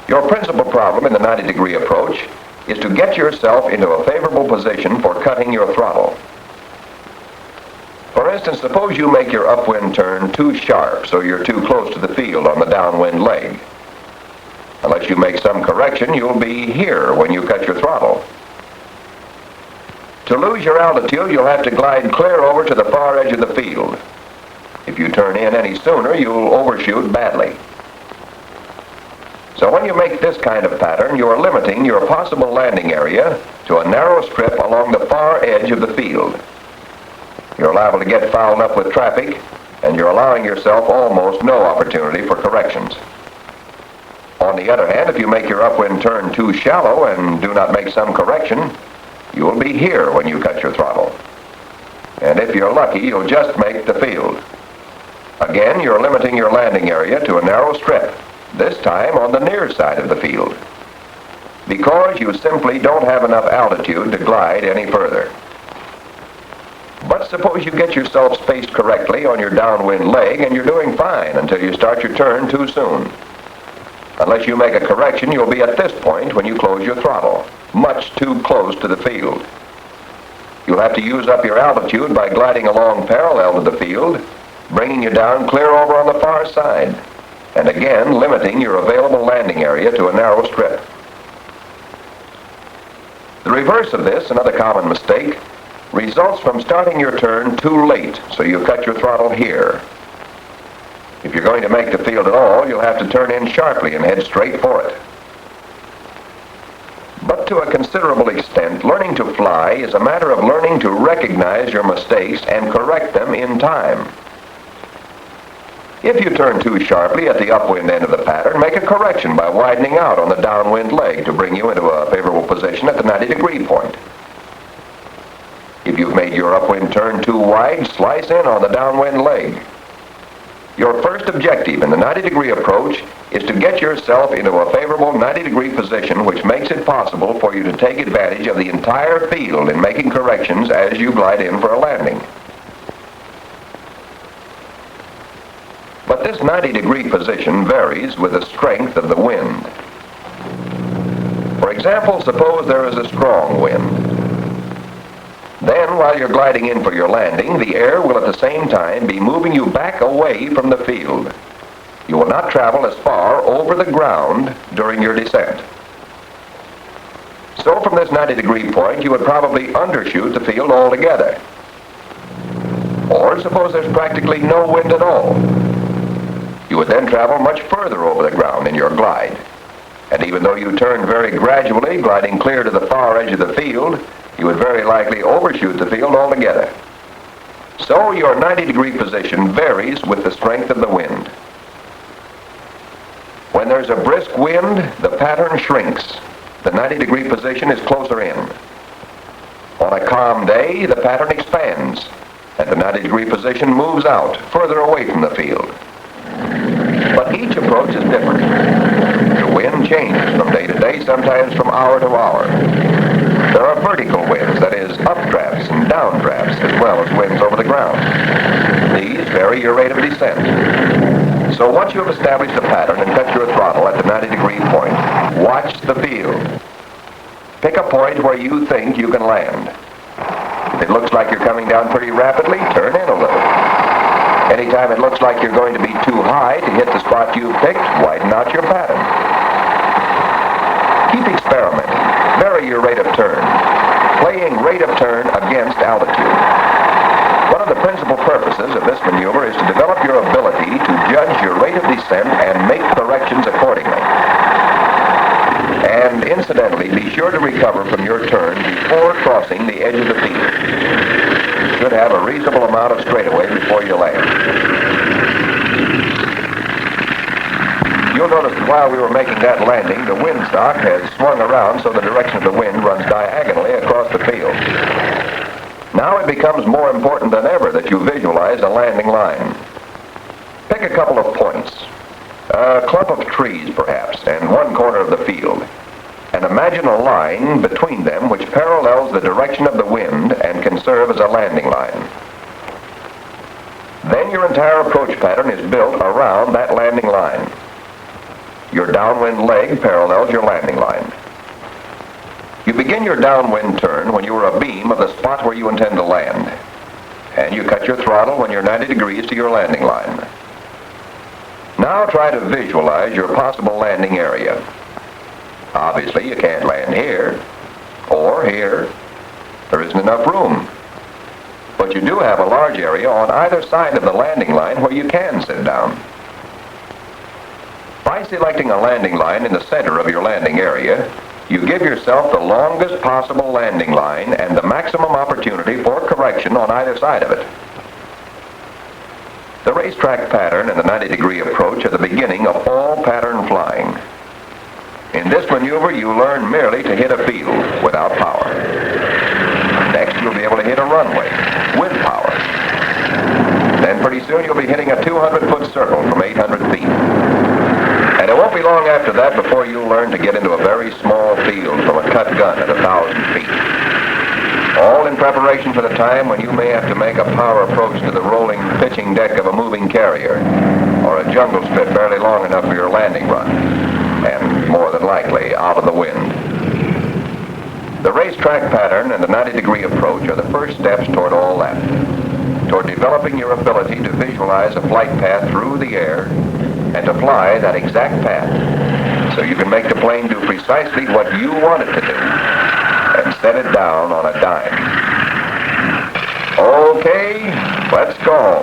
Your principal problem in the 90-degree approach is to get yourself into a favorable position for cutting your throttle. For instance, suppose you make your upwind turn too sharp so you're too close to the field on the downwind leg. Unless you make some correction, you'll be here when you cut your throttle. To lose your altitude, you'll have to glide clear over to the far edge of the field. If you turn in any sooner, you'll overshoot badly. So when you make this kind of pattern, you are limiting your possible landing area to a narrow strip along the far edge of the field. You're liable to get fouled up with traffic, and you're allowing yourself almost no opportunity for corrections. On the other hand, if you make your upwind turn too shallow and do not make some correction, you will be here when you cut your throttle. And if you're lucky, you'll just make the field. Again, you're limiting your landing area to a narrow strip, this time on the near side of the field, because you simply don't have enough altitude to glide any further. But suppose you get yourself spaced correctly on your downwind leg and you're doing fine until you start your turn too soon. Unless you make a correction, you'll be at this point when you close your throttle, much too close to the field. You'll have to use up your altitude by gliding along parallel to the field, bringing you down clear over on the far side, and again limiting your available landing area to a narrow strip. The reverse of this, another common mistake, results from starting your turn too late, so you cut your throttle here. If you're going to make the field at all, you'll have to turn in sharply and head straight for it. But to a considerable extent, learning to fly is a matter of learning to recognize your mistakes and correct them in time. If you turn too sharply at the upwind end of the pattern, make a correction by widening out on the downwind leg to bring you into a favorable position at the 90-degree point. If you've made your upwind turn too wide, slice in on the downwind leg. Your first objective in the 90-degree approach is to get yourself into a favorable 90-degree position which makes it possible for you to take advantage of the entire field in making corrections as you glide in for a landing. But this 90-degree position varies with the strength of the wind. For example, suppose there is a strong wind. Then, while you're gliding in for your landing, the air will at the same time be moving you back away from the field. You will not travel as far over the ground during your descent. So from this 90-degree point, you would probably undershoot the field altogether. Or suppose there's practically no wind at all. You would then travel much further over the ground in your glide. And even though you turn very gradually, gliding clear to the far edge of the field, you would very likely overshoot the field altogether. So your 90-degree position varies with the strength of the wind. When there's a brisk wind, the pattern shrinks. The 90-degree position is closer in. On a calm day, the pattern expands, and the 90-degree position moves out, further away from the field. But each approach is different. The wind changes from day to day, sometimes from hour to hour. There are vertical winds, that is, updrafts and downdrafts, as well as winds over the ground. These vary your rate of descent. So once you have established a pattern and cut your throttle at the 90-degree point, watch the field. Pick a point where you think you can land. If it looks like you're coming down pretty rapidly, turn in a little. Anytime it looks like you're going to be too high to hit the spot you've picked, widen out your pattern. Keep experimenting. Vary your rate of turn. Playing rate of turn against altitude. One of the principal purposes of this maneuver is to develop your ability to judge your rate of descent and make corrections accordingly. And incidentally, be sure to recover from your turn before crossing the edge of the field. You should have a reasonable amount of straightaway before you land. You'll notice that while we were making that landing, the windsock has swung around so the direction of the wind runs diagonally across the field. Now it becomes more important than ever that you visualize a landing line. Pick a couple of points, a clump of trees perhaps, and one corner of the field, and imagine a line between them which parallels the direction of the wind and can serve as a landing line. Then your entire approach pattern is built around that landing line. Your downwind leg parallels your landing line. You begin your downwind turn when you are abeam of the spot where you intend to land, and you cut your throttle when you're 90 degrees to your landing line. Now try to visualize your possible landing area. Obviously, you can't land here or here. There isn't enough room. But you do have a large area on either side of the landing line where you can sit down. By selecting a landing line in the center of your landing area, you give yourself the longest possible landing line and the maximum opportunity for correction on either side of it. The racetrack pattern and the 90-degree approach are the beginning of all pattern flying. In this maneuver, you learn merely to hit a field without power. Next, you'll be able to hit a runway with power. Then pretty soon you'll be hitting a 200-foot circle from 800 feet. And it won't be long after that before you'll learn to get into a very small field from a cut gun at 1,000 feet. All in preparation for the time when you may have to make a power approach to the rolling pitching deck of a moving carrier, or a jungle strip barely long enough for your landing run, and more than likely out of the wind. The racetrack pattern and the 90-degree approach are the first steps toward all that, toward developing your ability to visualize a flight path through the air and to fly that exact path so you can make the plane do precisely what you want it to do and set it down on a dime. Okay, let's go.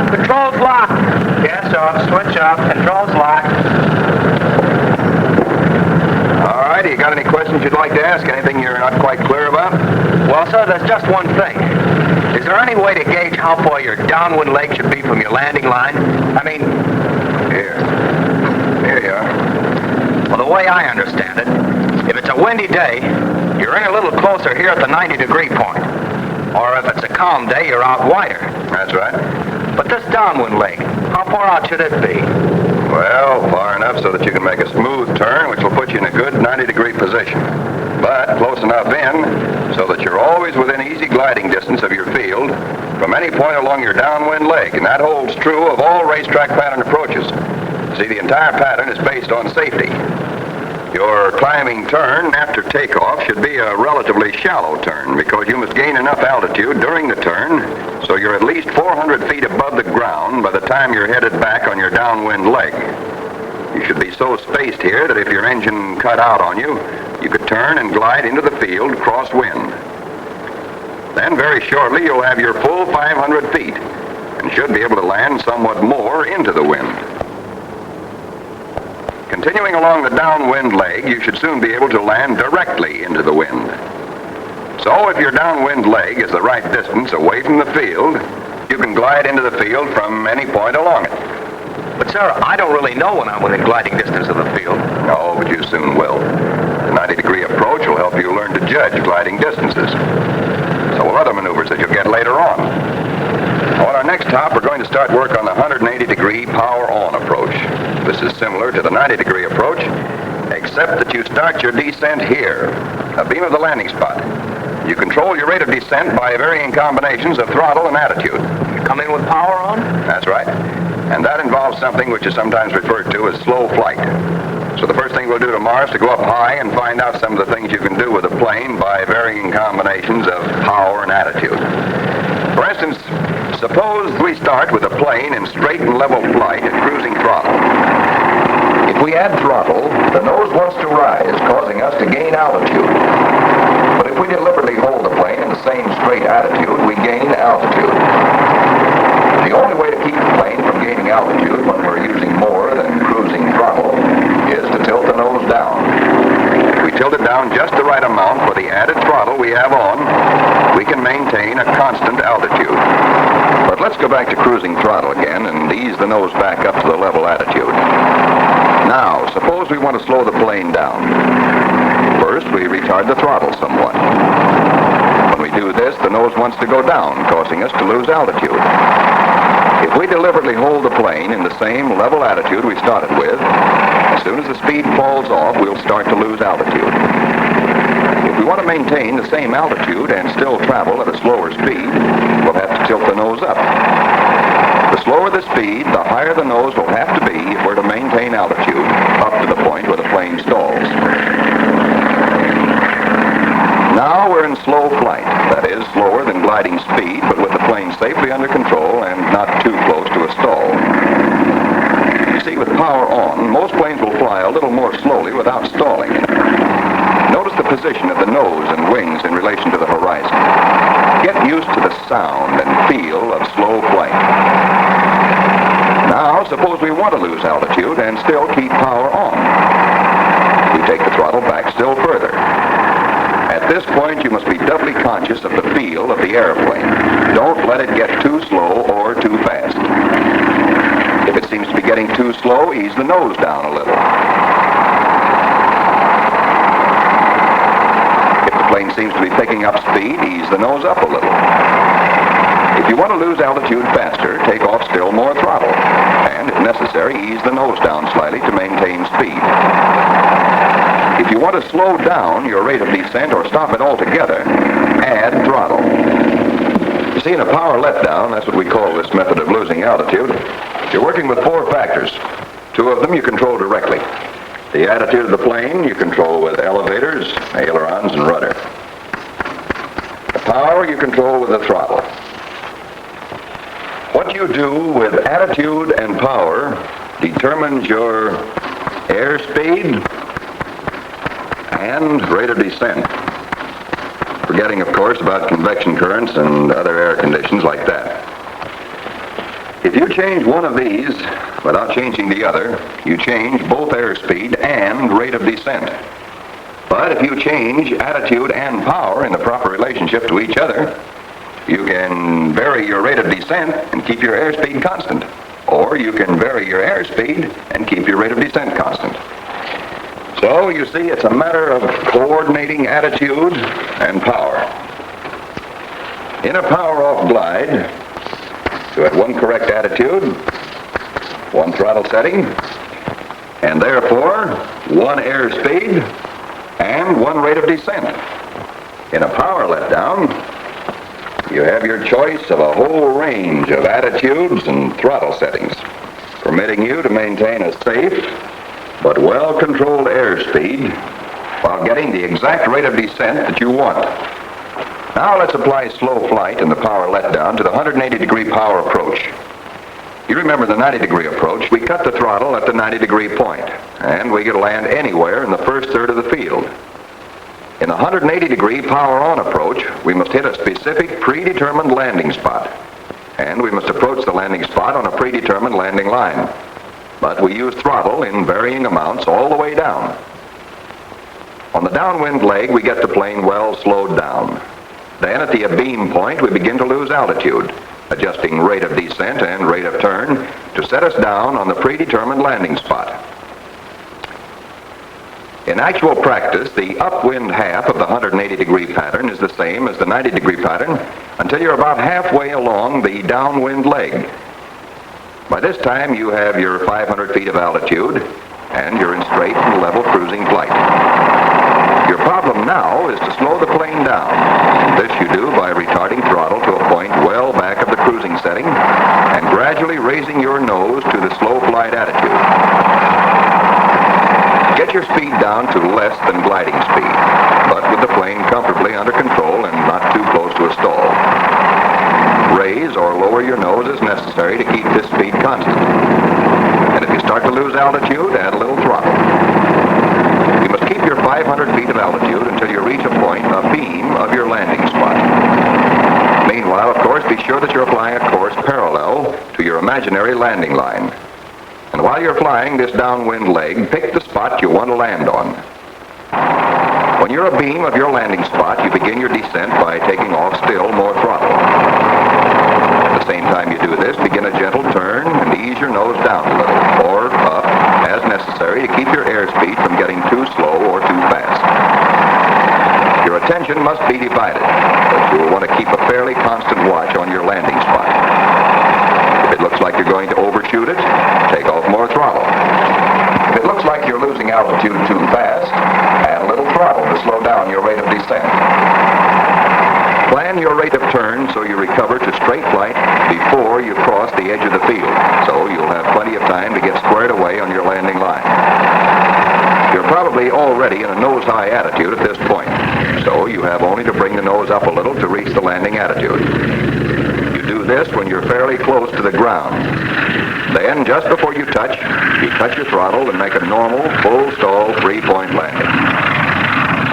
Controls locked. Gas off, switch off, controls locked. All right, you got any questions you'd like to ask? Anything you're not quite clear about? Well, sir, there's just one thing. Is there any way to gauge how far your downwind leg should be from your landing line? I mean... Here you are. Well, the way I understand it, if it's a windy day, you're in a little closer here at the 90-degree point. Or if it's a calm day, you're out wider. That's right. But this downwind leg, how far out should it be? Well, far enough so that you can make a smooth turn, which will put you in a good 90-degree position. But close enough in so that you're always within easy gliding distance of your field from any point along your downwind leg. And that holds true of all racetrack pattern approaches. See, the entire pattern is based on safety. Your climbing turn after takeoff should be a relatively shallow turn because you must gain enough altitude during the turn so you're at least 400 feet above the ground by the time you're headed back on your downwind leg. You should be so spaced here that if your engine cut out on you, you could turn and glide into the field crosswind. Then very shortly you'll have your full 500 feet and should be able to land somewhat more into the wind. Continuing along the downwind leg, you should soon be able to land directly into the wind. So if your downwind leg is the right distance away from the field, you can glide into the field from any point along it. But, sir, I don't really know when I'm within gliding distance of the field. No, but you soon will. The 90-degree approach will help you learn to judge gliding distances. So will other maneuvers that you'll get later on. On our next hop, we're going to start work on the 180-degree power-on approach. This is similar to the 90-degree approach, except that you start your descent here, abeam of the landing spot. You control your rate of descent by varying combinations of throttle and attitude. You come in with power on? That's right. And that involves something which is sometimes referred to as slow flight. So the first thing we'll do tomorrow is to go up high and find out some of the things you can do with a plane by varying combinations of power and attitude. For instance, suppose we start with a plane in straight and level flight at cruising throttle. If we add throttle, the nose wants to rise, causing us to gain altitude. But if we deliberately hold the plane in the same straight attitude, we gain altitude. The only way to keep the plane from gaining altitude when we're using more than cruising throttle is to tilt the nose down. If we tilt it down just the right amount for the added throttle we have on, we can maintain a constant altitude. But let's go back to cruising throttle again and ease the nose back up to the level attitude. Now, suppose we want to slow the plane down. First, we retard the throttle somewhat. When we do this, the nose wants to go down, causing us to lose altitude. If we deliberately hold the plane in the same level attitude we started with, as soon as the speed falls off, we'll start to lose altitude. If we want to maintain the same altitude and still travel at a slower speed, we'll have to tilt the nose up. The slower the speed, the higher the nose will have to be if we're to maintain altitude up to the point where the plane stalls. Now we're in slow flight, that is, slower than gliding speed, but with the plane safely under control and not too close to a stall. You see, with power on, most planes will fly a little more slowly without stalling. Notice the position of the nose and wings in relation to the horizon. Get used to the sound and feel of slow flight. Now, suppose we want to lose altitude and still keep power on. We take the throttle back still further. At this point, you must be doubly conscious of the feel of the airplane. Don't let it get too slow or too fast. If it seems to be getting too slow, ease the nose down a little. If the plane seems to be picking up speed, ease the nose up a little. If you want to lose altitude faster, take off still more throttle. And, if necessary, ease the nose down slightly to maintain speed. If you want to slow down your rate of descent or stop it altogether, add throttle. You see, in a power letdown, that's what we call this method of losing altitude, you're working with 4 factors. 2 of them you control directly. The attitude of the plane you control with elevators, ailerons, and rudder. The power you control with the throttle. What you do with attitude and power determines your airspeed and rate of descent. Forgetting, of course, about convection currents and other air conditions like that. If you change one of these without changing the other, you change both airspeed and rate of descent. But if you change attitude and power in the proper relationship to each other, you can vary your rate of descent and keep your airspeed constant. Or you can vary your airspeed and keep your rate of descent constant. So, you see, it's a matter of coordinating attitude and power. In a power-off glide, you have one correct attitude, one throttle setting, and therefore one airspeed and one rate of descent. In a power letdown, you have your choice of a whole range of attitudes and throttle settings, permitting you to maintain a safe but well-controlled airspeed while getting the exact rate of descent that you want. Now let's apply slow flight in the power letdown to the 180-degree power approach. You remember the 90-degree approach, we cut the throttle at the 90-degree point, and we can land anywhere in the first third of the field. In the 180-degree power-on approach, we must hit a specific predetermined landing spot, and we must approach the landing spot on a predetermined landing line. But we use throttle in varying amounts all the way down. On the downwind leg, we get the plane well slowed down. Then at the abeam point, we begin to lose altitude, adjusting rate of descent and rate of turn to set us down on the predetermined landing spot. In actual practice, the upwind half of the 180-degree pattern is the same as the 90-degree pattern until you're about halfway along the downwind leg. By this time, you have your 500 feet of altitude, and you're in straight and level cruising flight. Your problem now is to slow the plane down. This you do by retarding throttle to a point well back of the cruising setting and gradually raising your nose to the slow flight attitude. Get your speed down to less than gliding speed, but with the plane comfortably under control and not too close to a stall. Raise or lower your nose as necessary to keep this speed constant. And if you start to lose altitude, add a little throttle. You must keep your 500 feet of altitude until you reach a point abeam of your landing spot. Meanwhile, of course, be sure that you're applying a course parallel to your imaginary landing line. And while you're flying this downwind leg, pick the spot you want to land on. When you're abeam of your landing spot, you begin your descent by taking off still more throttle. At the same time you do this, begin a gentle turn and ease your nose down a little, or up, as necessary to keep your airspeed from getting too slow or too fast. Your attention must be divided, but you will want to keep a fairly constant watch on your landing spot. If it looks like you're going to overshoot it, take off more throttle. If it looks like you're losing altitude too fast, add a little throttle to slow down your rate of descent. Plan your rate of turn so you recover to straight flight before you cross the edge of the field, so you'll have plenty of time to get squared away on your landing line. You're probably already in a nose-high attitude at this point, so you have only to bring the nose up a little to reach the landing attitude. You do this when you're fairly close to the ground. Then, just before you touch your throttle and make a normal, full stall, 3-point landing.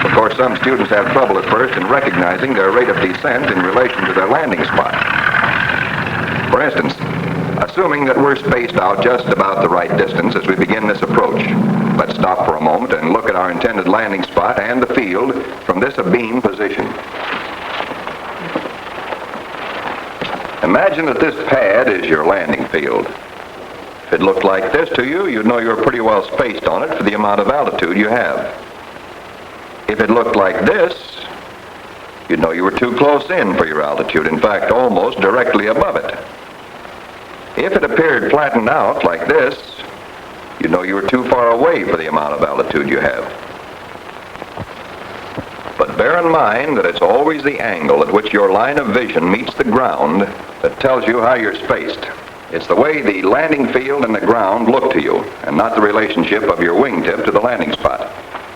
Of course, some students have trouble at first in recognizing their rate of descent in relation to their landing spot. For instance, assuming that we're spaced out just about the right distance as we begin this approach, let's stop for a moment and look at our intended landing spot and the field from this abeam position. Imagine that this pad is your landing field. If it looked like this to you, you'd know you're pretty well spaced on it for the amount of altitude you have. If it looked like this, you'd know you were too close in for your altitude, in fact, almost directly above it. If it appeared flattened out like this, you'd know you were too far away for the amount of altitude you have. But bear in mind that it's always the angle at which your line of vision meets the ground that tells you how you're spaced. It's the way the landing field and the ground look to you, and not the relationship of your wingtip to the landing spot.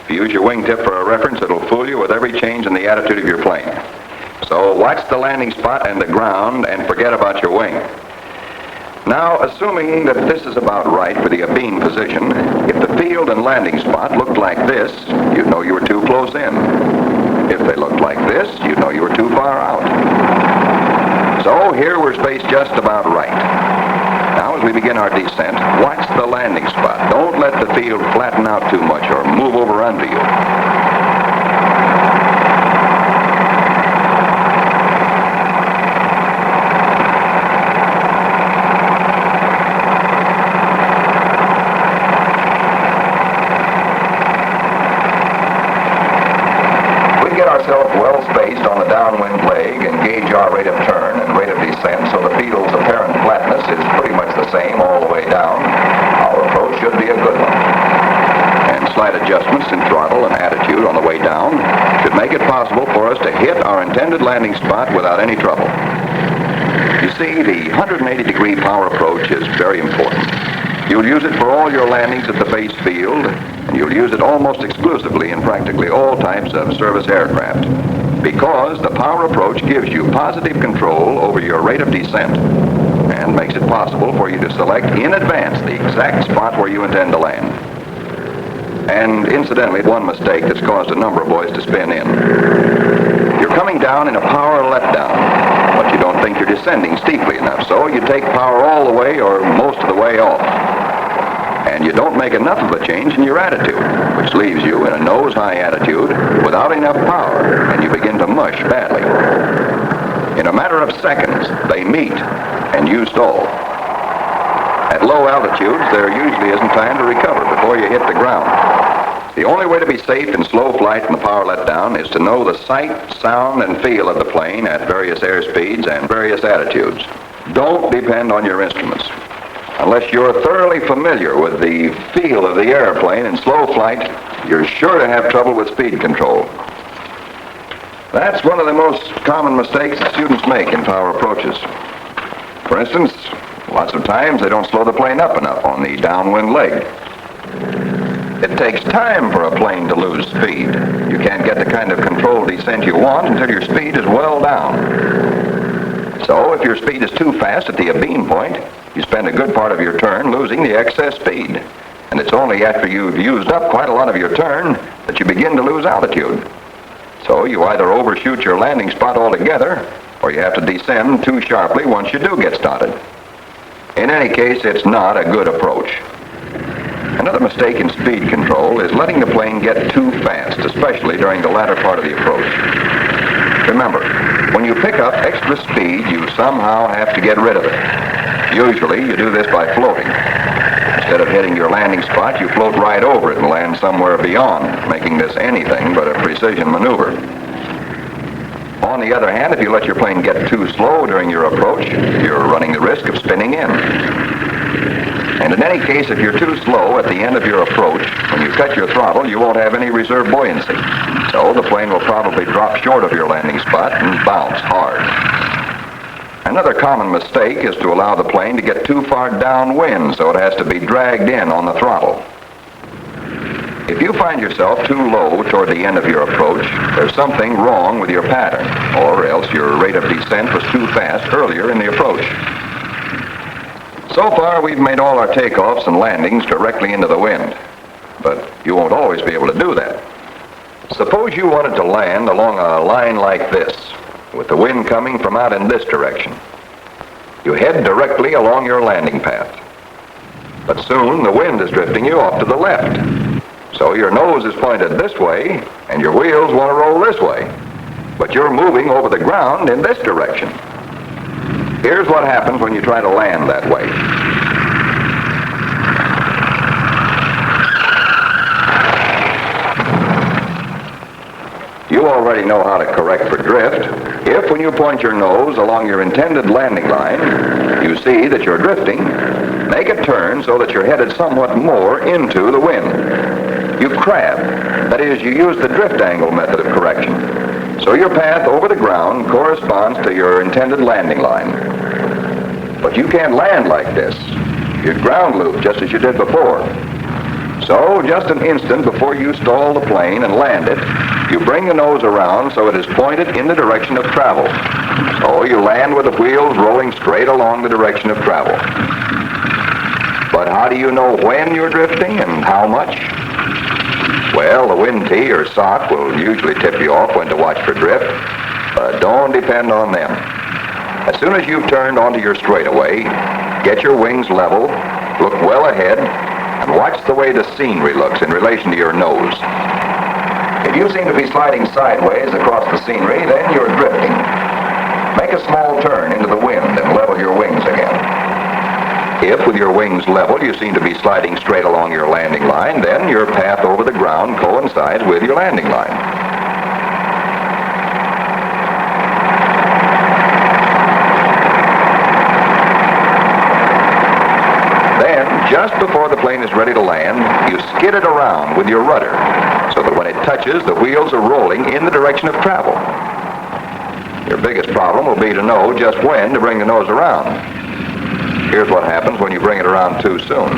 If you use your wingtip for a reference, it'll fool you with every change in the attitude of your plane. So watch the landing spot and the ground and forget about your wing. Now, assuming that this is about right for the abeam position, if the field and landing spot looked like this, you'd know you were too close in. If they looked like this, you'd know you were too far out. So here we're spaced just about right. Now, as we begin our descent, watch the landing spot. Don't let the field flatten out too much or move over under you. We get ourselves well spaced on the downwind leg and gauge our rate of the same all the way down, our approach should be a good one. And slight adjustments in throttle and attitude on the way down should make it possible for us to hit our intended landing spot without any trouble. You see, the 180-degree power approach is very important. You'll use it for all your landings at the base field, and you'll use it almost exclusively in practically all types of service aircraft, because the power approach gives you positive control over your rate of descent and makes it possible for you to select in advance the exact spot where you intend to land. And incidentally, one mistake that's caused a number of boys to spin in. You're coming down in a power letdown, but you don't think you're descending steeply enough, so you take power all the way or most of the way off. And you don't make enough of a change in your attitude, which leaves you in a nose-high attitude without enough power, and you begin to mush badly. In a matter of seconds, they meet, and you stall. At low altitudes, there usually isn't time to recover before you hit the ground. The only way to be safe in slow flight in the power letdown is to know the sight, sound, and feel of the plane at various airspeeds and various attitudes. Don't depend on your instruments. Unless you're thoroughly familiar with the feel of the airplane in slow flight, you're sure to have trouble with speed control. That's one of the most common mistakes that students make in power approaches. For instance, lots of times they don't slow the plane up enough on the downwind leg. It takes time for a plane to lose speed. You can't get the kind of controlled descent you want until your speed is well down. So if your speed is too fast at the abeam point, you spend a good part of your turn losing the excess speed. And it's only after you've used up quite a lot of your turn that you begin to lose altitude. So you either overshoot your landing spot altogether, or you have to descend too sharply once you do get started. In any case, it's not a good approach. Another mistake in speed control is letting the plane get too fast, especially during the latter part of the approach. Remember, when you pick up extra speed, you somehow have to get rid of it. Usually, you do this by floating. Instead of hitting your landing spot, you float right over it and land somewhere beyond, making this anything but a precision maneuver. On the other hand, if you let your plane get too slow during your approach, you're running the risk of spinning in. And in any case, if you're too slow at the end of your approach, when you cut your throttle, you won't have any reserve buoyancy. So the plane will probably drop short of your landing spot and bounce hard. Another common mistake is to allow the plane to get too far downwind, so it has to be dragged in on the throttle. If you find yourself too low toward the end of your approach, there's something wrong with your pattern, or else your rate of descent was too fast earlier in the approach. So far, we've made all our takeoffs and landings directly into the wind, but you won't always be able to do that. Suppose you wanted to land along a line like this, with the wind coming from out in this direction. You head directly along your landing path, but soon the wind is drifting you off to the left. So your nose is pointed this way, and your wheels want to roll this way, but you're moving over the ground in this direction. Here's what happens when you try to land that way. You already know how to correct for drift. If, when you point your nose along your intended landing line, you see that you're drifting, make a turn so that you're headed somewhat more into the wind. You crab. That is, you use the drift angle method of correction. So your path over the ground corresponds to your intended landing line. But you can't land like this. You'd ground loop just as you did before. So just an instant before you stall the plane and land it, you bring the nose around so it is pointed in the direction of travel. So you land with the wheels rolling straight along the direction of travel. But how do you know when you're drifting and how much? Well, the wind tee or sock will usually tip you off when to watch for drift, but don't depend on them. As soon as you've turned onto your straightaway, get your wings level, look well ahead, and watch the way the scenery looks in relation to your nose. If you seem to be sliding sideways across the scenery, then you're drifting. Make a small turn into the wind and level your wings again. If, with your wings level, you seem to be sliding straight along your landing line, then your path over the ground coincides with your landing line. just before the plane is ready to land, you skid it around with your rudder so that when it touches, the wheels are rolling in the direction of travel. Your biggest problem will be to know just when to bring the nose around. Here's what happens when you bring it around too soon.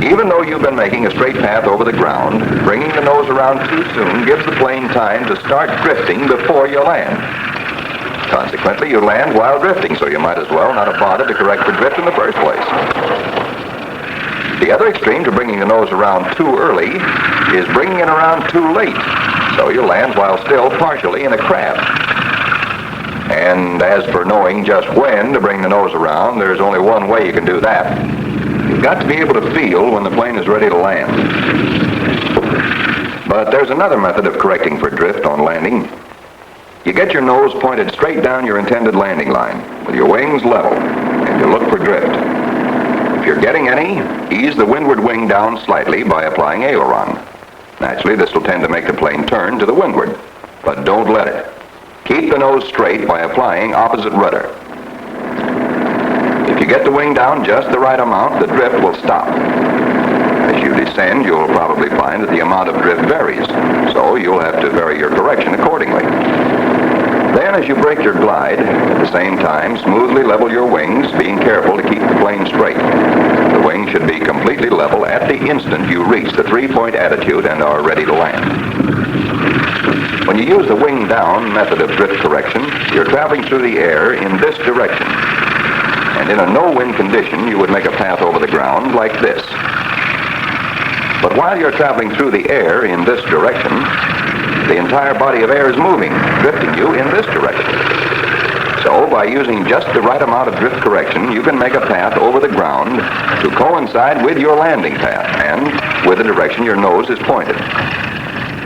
Even though you've been making a straight path over the ground, bringing the nose around too soon gives the plane time to start drifting before you land. Consequently, you land while drifting, so you might as well not have bothered to correct the drift in the first place. The other extreme to bringing the nose around too early is bringing it around too late, so you land while still partially in a crab. And as for knowing just when to bring the nose around, there's only one way you can do that. You've got to be able to feel when the plane is ready to land. But there's another method of correcting for drift on landing. You get your nose pointed straight down your intended landing line, with your wings level, and you look for drift. If you're getting any, ease the windward wing down slightly by applying aileron. Naturally, this will tend to make the plane turn to the windward, but don't let it. Keep the nose straight by applying opposite rudder. If you get the wing down just the right amount, the drift will stop. As you descend, you'll probably find that the amount of drift varies, so you'll have to vary your correction accordingly. Then, as you break your glide, at the same time, smoothly level your wings, being careful to keep the plane straight. The wing should be completely level at the instant you reach the three-point attitude and are ready to land. When you use the wing down method of drift correction, you're traveling through the air in this direction. And in a no-wind condition, you would make a path over the ground like this. But while you're traveling through the air in this direction, the entire body of air is moving, drifting you in this direction. So, by using just the right amount of drift correction, you can make a path over the ground to coincide with your landing path and with the direction your nose is pointed.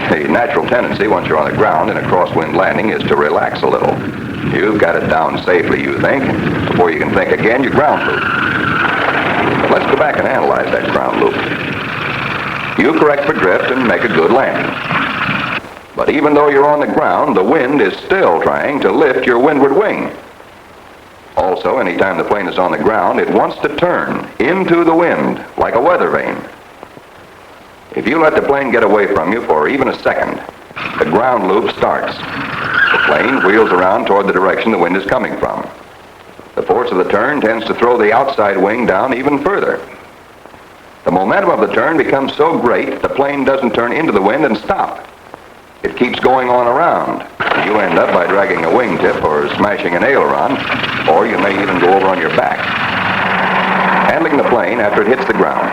The natural tendency once you're on the ground in a crosswind landing is to relax a little. You've got it down safely, you think. Before you can think again, you ground loop. But let's go back and analyze that ground loop. You correct for drift and make a good landing. But even though you're on the ground, the wind is still trying to lift your windward wing. Also, anytime the plane is on the ground, it wants to turn into the wind like a weather vane. If you let the plane get away from you for even a second, the ground loop starts. The plane wheels around toward the direction the wind is coming from. The force of the turn tends to throw the outside wing down even further. The momentum of the turn becomes so great, the plane doesn't turn into the wind and stop. It keeps going on around. You end up by dragging a wingtip or smashing an aileron, or you may even go over on your back. Handling the plane after it hits the ground,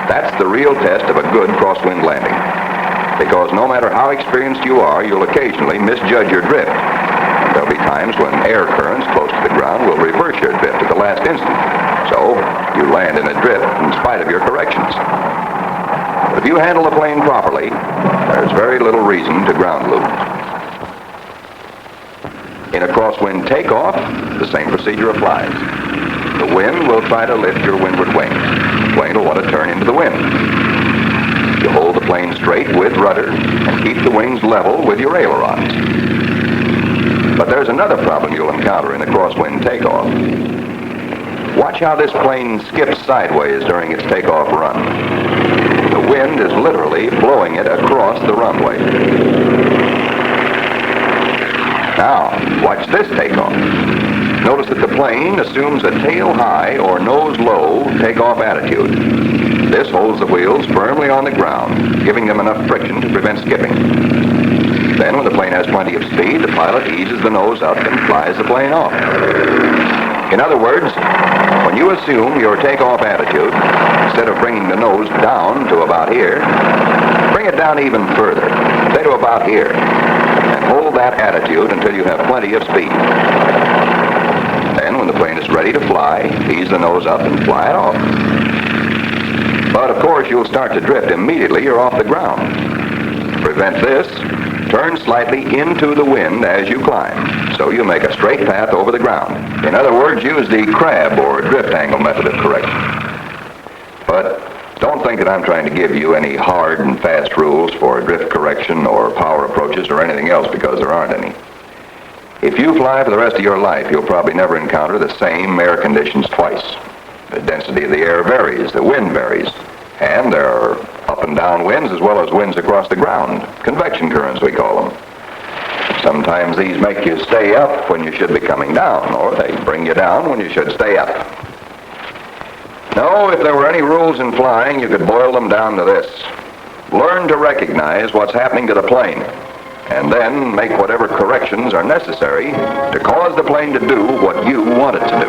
that's the real test of a good crosswind landing. Because no matter how experienced you are, you'll occasionally misjudge your drift. And there'll be times when air currents close to the ground will reverse your drift at the last instant. So, you land in a drift in spite of your corrections. But if you handle the plane properly, there's very little reason to ground loop. In a crosswind takeoff, the same procedure applies. The wind will try to lift your windward wings. The plane will want to turn into the wind. You hold the plane straight with rudder and keep the wings level with your ailerons. But there's another problem you'll encounter in a crosswind takeoff. Watch how this plane skips sideways during its takeoff run. The wind is literally blowing it across the runway. Now, watch this takeoff. Notice that the plane assumes a tail high or nose low takeoff attitude. This holds the wheels firmly on the ground, giving them enough friction to prevent skipping. Then, when the plane has plenty of speed, the pilot eases the nose up and flies the plane off. In other words, when you assume your takeoff attitude, instead of bringing the nose down to about here, bring it down even further, say to about here, and hold that attitude until you have plenty of speed. Then, when the plane is ready to fly, ease the nose up and fly it off. But, of course, you'll start to drift immediately you're off the ground. To prevent this, turn slightly into the wind as you climb, so you make a straight path over the ground. In other words, use the crab or drift angle method of correction. But don't think that I'm trying to give you any hard and fast rules for drift correction or power approaches or anything else, because there aren't any. If you fly for the rest of your life, you'll probably never encounter the same air conditions twice. The density of the air varies, the wind varies, and there are up and down winds as well as winds across the ground. Convection currents, we call them. Sometimes these make you stay up when you should be coming down, or they bring you down when you should stay up. No, if there were any rules in flying, you could boil them down to this. Learn to recognize what's happening to the plane, and then make whatever corrections are necessary to cause the plane to do what you want it to do.